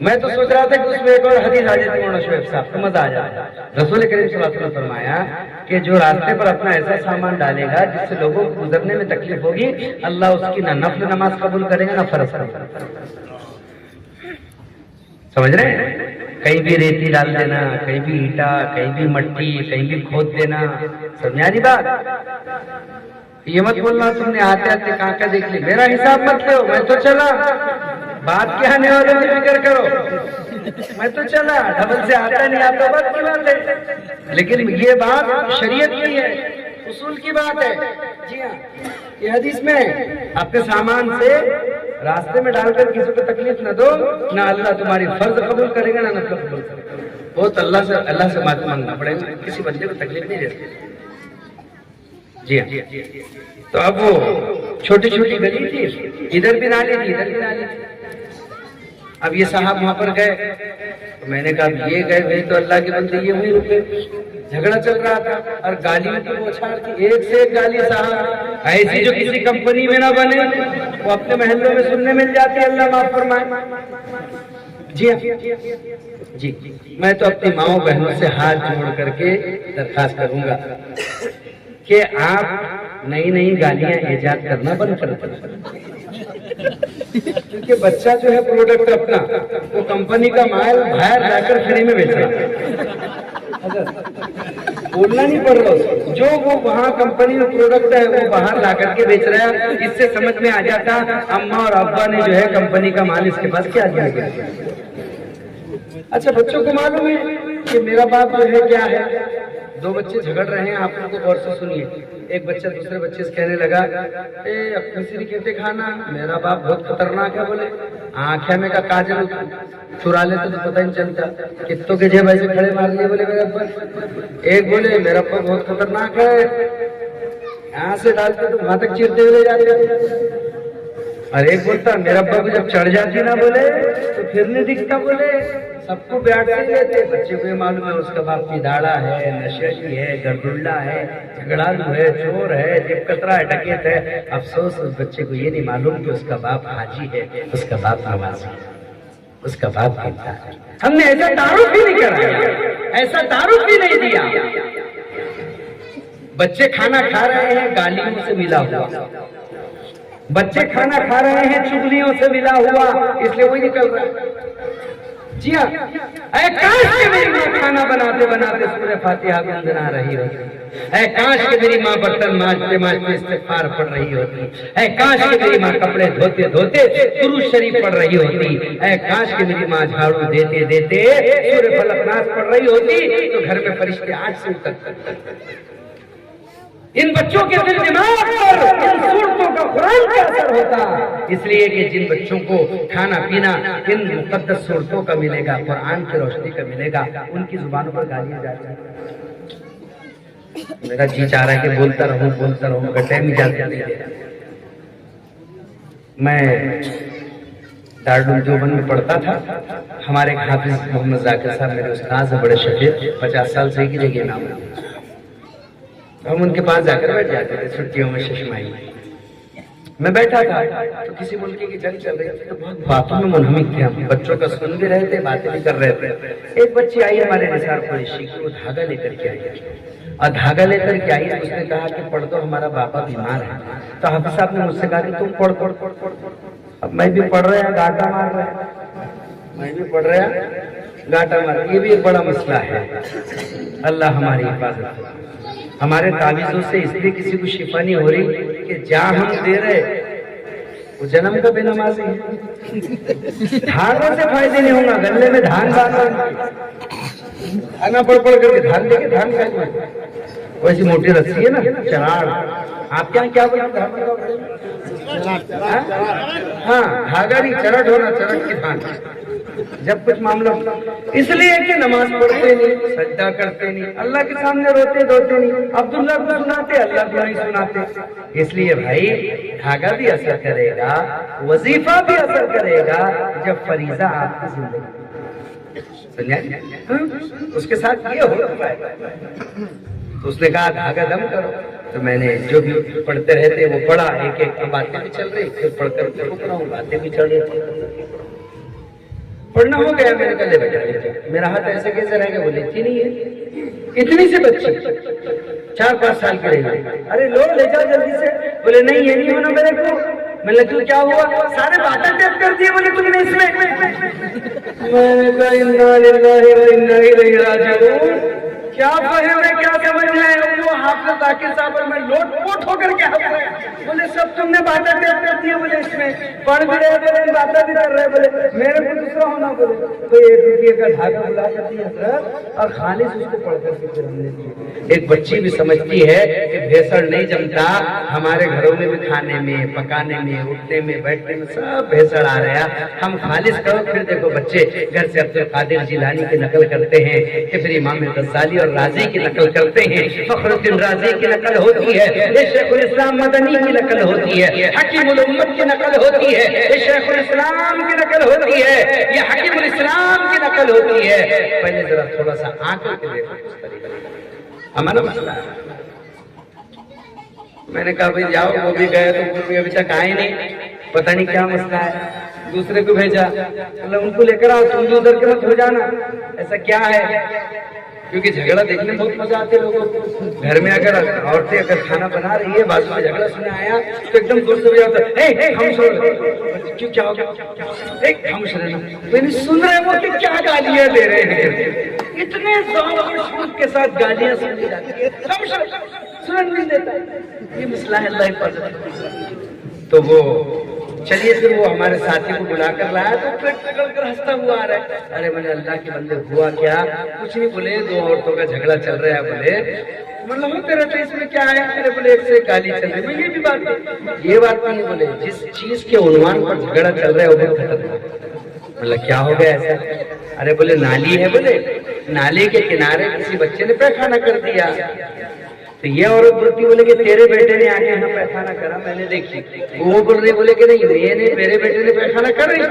میں تو سوچ رہا تھا کہ اس میں ایک اور حدیث آ جاتی مولانا شعیب صاحب تو مزہ آ جاتا. رسول کریم صلی اللہ علیہ وسلم نے فرمایا کہ جو راستے پر اپنا ایسا سامان ڈالے گا جس سے لوگوں کو گزرنے میں تکلیف ہوگی، اللہ اس کی نہ نفل نماز قبول کرے گا نہ فرض قبول. سمجھ رہے ہیں؟ کہیں بھی ریتی ڈال دینا، کہیں بھی اینٹا، کہیں بھی مٹی، کہیں بھی کھود دینا، سمجھا دی بات؟ یہ مت بولنا تم نے آتے آتے کہاں کا دیکھ لی، میرا حساب مت لو، میں تو چلا. بات کے آنے والوں کی فکر کرو، میں تو چلا، ڈبل سے آتا نہیں آتا بات کی بات ہے، لیکن یہ بات شریعت کی ہے، اصول کی بات ہے. جی ہاں، یہ حدیث میں اپنے سامان سے راستے میں ڈال کر کسی کو تکلیف نہ دو، نہ اللہ تمہاری فرض قبول کرے گا نہ نفل قبول کرے گا. بہت اللہ سے معافی مانگنا پڑے گا، کسی بندے کو تکلیف نہیں دے سکتے. جی ہاں، تو اب وہ چھوٹی چھوٹی گلی تھی، ادھر بھی نالی تھی ادھر بھی نالی تھی. اب یہ صاحب وہاں پر گئے تو میں نے کہا یہ گئے ہوئے تو اللہ کے بندے یہ وہیں رکے. جھگڑا چل رہا تھا اور گالیوں کی بوچھار تھی، ایک سے ایک گالی صاحب ایسی جو کسی کمپنی میں نہ بنے، وہ اپنے محلوں میں سننے مل جاتی ہے. اللہ معاف فرمائے. جی جی، میں تو اپنی ماؤں بہنوں سے ہاتھ جوڑ کر کے درخواست کروں گا کہ آپ نئی نئی گالیاں ایجاد کرنا بند کر دیں، کیونکہ بچہ جو ہے پروڈکٹ اپنا وہ کمپنی کا مال باہر لا کر فری میں بیچ رہا ہے. بولنا نہیں پڑ رہا، جو وہ وہاں کمپنی میں پروڈکٹ ہے وہ باہر لا کر کے بیچ رہا ہے. اس سے سمجھ میں آ جاتا اماں اور ابا نے جو ہے کمپنی کا مال اس کے پاس کیا دیا گیا. اچھا، بچوں کو معلوم ہے کہ میرا باپ جو ہے کیا ہے. دو بچے جھگڑ رہے ہیں، آپ ان کو غور سے سنیے. ایک بچہ دوسرے بچے سے کہنے لگا اپنی سری کہتے کھانا، میرا باپ بہت خطرناک ہے. بولے آنکھیں میں کا کاجل چرا لیتے تو پتہ نہیں چلتا، کتوں کے جیب ایسے کھڑے مار لیے. بولے میرا ابا. ایک بولے میرا ابا بہت خطرناک ہے، یہاں سے ڈالتے تو وہاں تک چیرتے ہوئے جاتے. اور ایک بولتا میرا ابا کو جب چڑھ جاتی نا بولے تو پھر نہیں دکھتا. بولے سب کو بیٹھ سے لیتے. بچے کو یہ معلوم ہے اس کا باپ پیداڑا ہے، نشیشی ہے، گردلہ ہے، جھگڑالو ہے، چور ہے، جیب کترا ہے، ڈکیت ہے. افسوس اس بچے کو یہ نہیں معلوم کہ اس کا باپ حاجی ہے، اس کا باپ نمازی ہے، اس کا باپ پیتا ہے. ہم نے ایسا تعارف بھی نہیں کرایا، ایسا تعارف بھی نہیں دیا. بچے کھانا کھا رہے ہیں گالیوں سے ملا ہوا، بچے کھانا کھا رہے ہیں چغلیوں سے ملا ہوا، اس لیے وہی نکل رہا ہے. جی ہاں، اے کاش کہ میری ماں کھانا بناتے بناتے سورہ فاتحہ گنگنا رہی ہوتی. اے کاش کہ میری ماں برتن مانجتے مانجتے استغفار پڑھ رہی ہوتی. اے کاش کہ میری ماں کپڑے دھوتے دھوتے درود شریف پڑھ رہی ہوتی. اے کاش کہ میری ماں جھاڑو دیتے دیتے سورہ فلق ناس پڑھ رہی ہوتی تو گھر میں فرشتے آج سے اترتے. ان بچوں کے دل دماغ پر ان صورتوں کا قرآن کا اثر ہوتا، اس لیے کہ جن بچوں کو کھانا پینا ان مقدس صورتوں کا ملے گا، قرآن کی روشنی کا ملے گا، ان کی زبانوں پر گالیاں جاتی ہیں. میرا جی چاہ رہا ہے کہ بولتا رہوں مگر ٹائم ہی جاتا نہیں دے. میں دارالعلوم میں پڑھتا تھا. ہمارے حافظ محمد ذاکر صاحب میرے استاد ہیں، بڑے شفیع، 50 سال سے ہی جگہ نام ہے. ہم ان کے پاس جا کر بیٹھ جاتے تھے چھٹیوں میں ششمائی. میں بیٹھا تھا تو کسی ملک کی جنگ چل رہی تھی تو بہت باتوں میں منہمک تھے. ہم بچوں کا سن بھی رہے تھے، باتیں بھی کر رہے تھے. ایک بچی آئی ہمارے نثار قریشی کی، وہ دھاگا لے کر کے آئی اور دھاگا لے کر کے آئی. اس نے کہا کہ پڑھ دو، ہمارا باپا بیمار ہے. تو حافظ صاحب نے مجھ سے کہا کہ تم پڑھ. اب میں بھی پڑھ رہا گاٹا مار رہا، میں بھی پڑھ رہا گاٹا مار. یہ بھی ایک بڑا مسئلہ ہے. اللہ ہماری حفاظت کرے. ہمارے تعویذوں سے اس لیے کسی کو شفا نہیں ہو رہی کہ جہاں ہم دے رہے وہ جنم کا بے نمازی ہے. دھانوں سے فائدے نہیں ہوگا. گلے میں دھان ڈالنا، پڑھ کر کے دھان دے کے دھان کھائے. ویسی موٹی رسی ہے نا چراڑ. آپ کے یہاں کیا بولتے ہیں؟ ہاں، دھاگا نہیں، چرٹ ہونا، چرٹ کی دھان. جب کچھ معاملہ اس لیے کہ نماز پڑھتے نہیں، سجدہ کرتے نہیں، اللہ کے سامنے روتے دھوتے نہیں، عبداللہ کو سناتے، اللہ کو نہیں سناتے. اس لیے بھائی دھاگا بھی اثر کرے گا، وظیفہ بھی اثر کرے گا جب فریضہ آپ کی زندگی. اس کے ساتھ یہ ہوتا ہے. تو اس نے کہا دھاگا دم کرو. تو میں نے جو بھی پڑھتے رہتے وہ پڑھا. ایک ایک باتیں بھی چل رہی، پھر پڑھ کر پڑھ رہا ہوں، باتیں بھی چل رہی. پڑھنا ہو گیا؟ میں نے کہا لے بیٹا میرا ہاتھ ایسے کیسے رہ گیا؟ بولے اتنی نہیں ہے، اتنی سے بچی 4-5 سال کی رہی، ارے لو لے جاؤ جلدی سے۔ بولے نہیں یہ نہیں ہونا میرے کو۔ میں نے کہا کیا ہوا؟ سارے باتیں ٹیپ کر دیے بولے تم نے اس میں۔ میں نے کہا انا للہ و انا الیہ راجعون، کیا فہم ہے کیا سمجھ رہے ہیں؟ وہ حافظ ذاکر صاحب اور میں لوٹ پوٹ ہو کر کے ہنس رہے ہیں۔ بولے سب تم نے باتیں ٹیپ کر دی بولے اس میں، پڑھ بھی رہے بولے باتیں بھی کر رہے بولے میرے کو دوسرا ہونا بولے تو 1 روپیے کا دھاگا بلا کر دیا حضرت اور خالص اس کو پڑھ کر کے پھر ہم نے دیا۔ ایک بچی بھی سمجھتی ہے کہ بھیسڑ نہیں جمتا، ہمارے گھروں میں بھی کھانے میں پکانے میں اٹھنے میں بیٹھنے میں سب بھیسڑ آ رہا ہے، ہم خالص کرو۔ پھر دیکھو بچے گھر سے عبد القادر جیلانی کی نقل کرتے ہیں کہ پھر امام غزالی اور رازی کی نقل کرتے ہیں، فخر الدین رازی کی نقل ہوتی ہے، شیخ الاسلام مدنی کی نقل ہوتی ہے، حکیم الامت کی نقل ہوتی ہے، شیخ الاسلام کی نقل ہوتی ہے، یہ حکیم الاسلام کی نقل ہوتی ہے۔ پہلے ذرا تھوڑا سا آنکھ کے دیکھو اس طریقے ہمارا مسئلہ ہے۔ میں نے کہا بھائی جاؤ، وہ بھی گئے تو وہ بھی ابھی تک آئے نہیں، پتہ نہیں کیا مسئلہ ہے۔ دوسرے کو بھیجا، اللہ ان کو لے کر آؤ، تم بھی ادھر کے مت ہو جانا، ایسا کیا ہے؟ کیونکہ جھگڑا دیکھنے بہت مزہ آتے لوگوں کو۔ گھر میں اگر عورتیں اگر کھانا بنا رہی ہے، بازو میں جھگڑا سنا آیا تو ایک دم دور سے بھی آتا ہے کیوں کیا ہوگا، خاموش رہنا، میں نے سن رہے وہ کہ کیا گالیاں دے رہے ہیں، اتنے ذوق اور شوق کے ساتھ گالیاں سنی جاتی ہیں، خاموش سنن نہیں دیتا۔ یہ مسئلہ ہے، اللہ حفاظت۔ تو وہ چلیے پھر وہ ہمارے ساتھی کو بلا کر لایا تو پیٹ پکڑ کر ہنستا ہوا آ رہا ہے۔ ارے میں نے اللہ کے بندے ہوا کیا؟ کچھ نہیں بولے، 2 عورتوں کا جھگڑا چل رہا ہے، بولے مطلب ہوتے رہتے اس میں کیا ہے؟ میرے بولے ایک سے گالی چل رہی ہے، یہ بھی بات ہے، یہ بات نہیں بولے جس چیز کے عنوان پر جھگڑا چل رہا ہے وہ بہت خطرناک۔ مطلب کیا ہو گیا ایسا؟ ارے بولے نالی ہے، بولے نالی کے کنارے کسی بچے نے پیخانہ کر دیا، تو یہ عورت بولتی بولے کہ تیرے بیٹے نے آگے یہاں پیخانہ کرا، میں نے دیکھی۔ وہ بول رہی بولے کہ نہیں یہ نہیں، میرے بیٹے نے پیخانہ کر رہی۔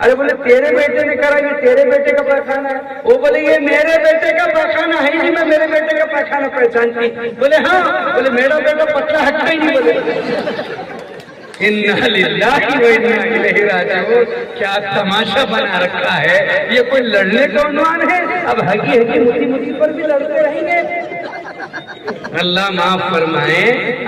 ارے بولے تیرے بیٹے نے کرا، یہ تیرے بیٹے کا پیخانہ ہے۔ وہ بولے یہ میرے بیٹے کا پیخانہ ہے ہی، میں میرے بیٹے کا پیخانہ پہچانتی۔ بولے ہاں، بولے میرا بیٹا پتلا ہٹتا ہی نہیں۔ بولے انا للہ و انا الیہ راجعون، کیا تماشا بنا رکھا ہے، یہ کوئی لڑنے کا عنوان ہے؟ اب ہگی مٹی مٹی پر بھی لڑتے رہیں گے۔ اللہ معاف فرمائے،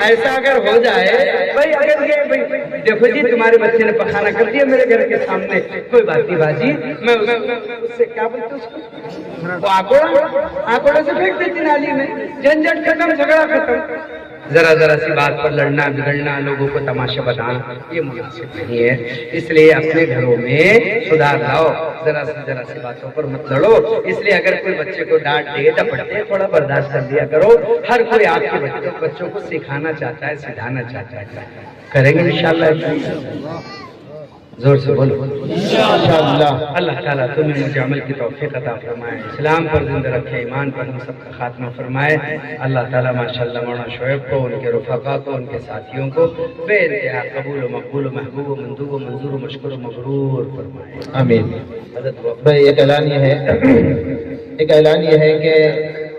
ایسا اگر ہو جائے بھائی، اگر یہ دیکھو جی تمہارے بچے نے پخانا کر دیا میرے گھر کے سامنے، کوئی بات نہیں باجی، میں اس سے کیا بولتے اس کو، وہ آکوڑے سے پھینک دیتی نالی میں، جھنجھٹ ختم، جھگڑا ختم۔ ذرا سی بات پر لڑنا بگڑنا، لوگوں کو تماشا بتانا، یہ مناسب نہیں ہے۔ اس لیے اپنے گھروں میں سدھار لاؤ، ذرا سی باتوں پر مت لڑو۔ اس لیے اگر کوئی بچے کو ڈانٹ دے ڈپٹ دے، تھوڑا برداشت کر دیا کرو۔ ہر کوئی آپ کے بچوں کو سکھانا چاہتا ہے، سکھانا چاہتا ہے، کریں گے انشاءاللہ۔ زور سے بولو انشاءاللہ۔ اللہ تعالیٰ تمہیں مجھے عمل کی توفیق عطا فرمائے، اسلام پر زندہ رکھے، ایمان پر ہم سب کا خاتمہ فرمائے۔ اللہ تعالیٰ ماشاءاللہ مولانا شعیب کو، ان کے رفقا کو، ان کے ساتھیوں کو بے انتہا قبول و مقبول و محبوب و مندوب و منظور و مشکور و مغرور فرمائے، آمین۔ بھائی ایک اعلان یہ ہے کہ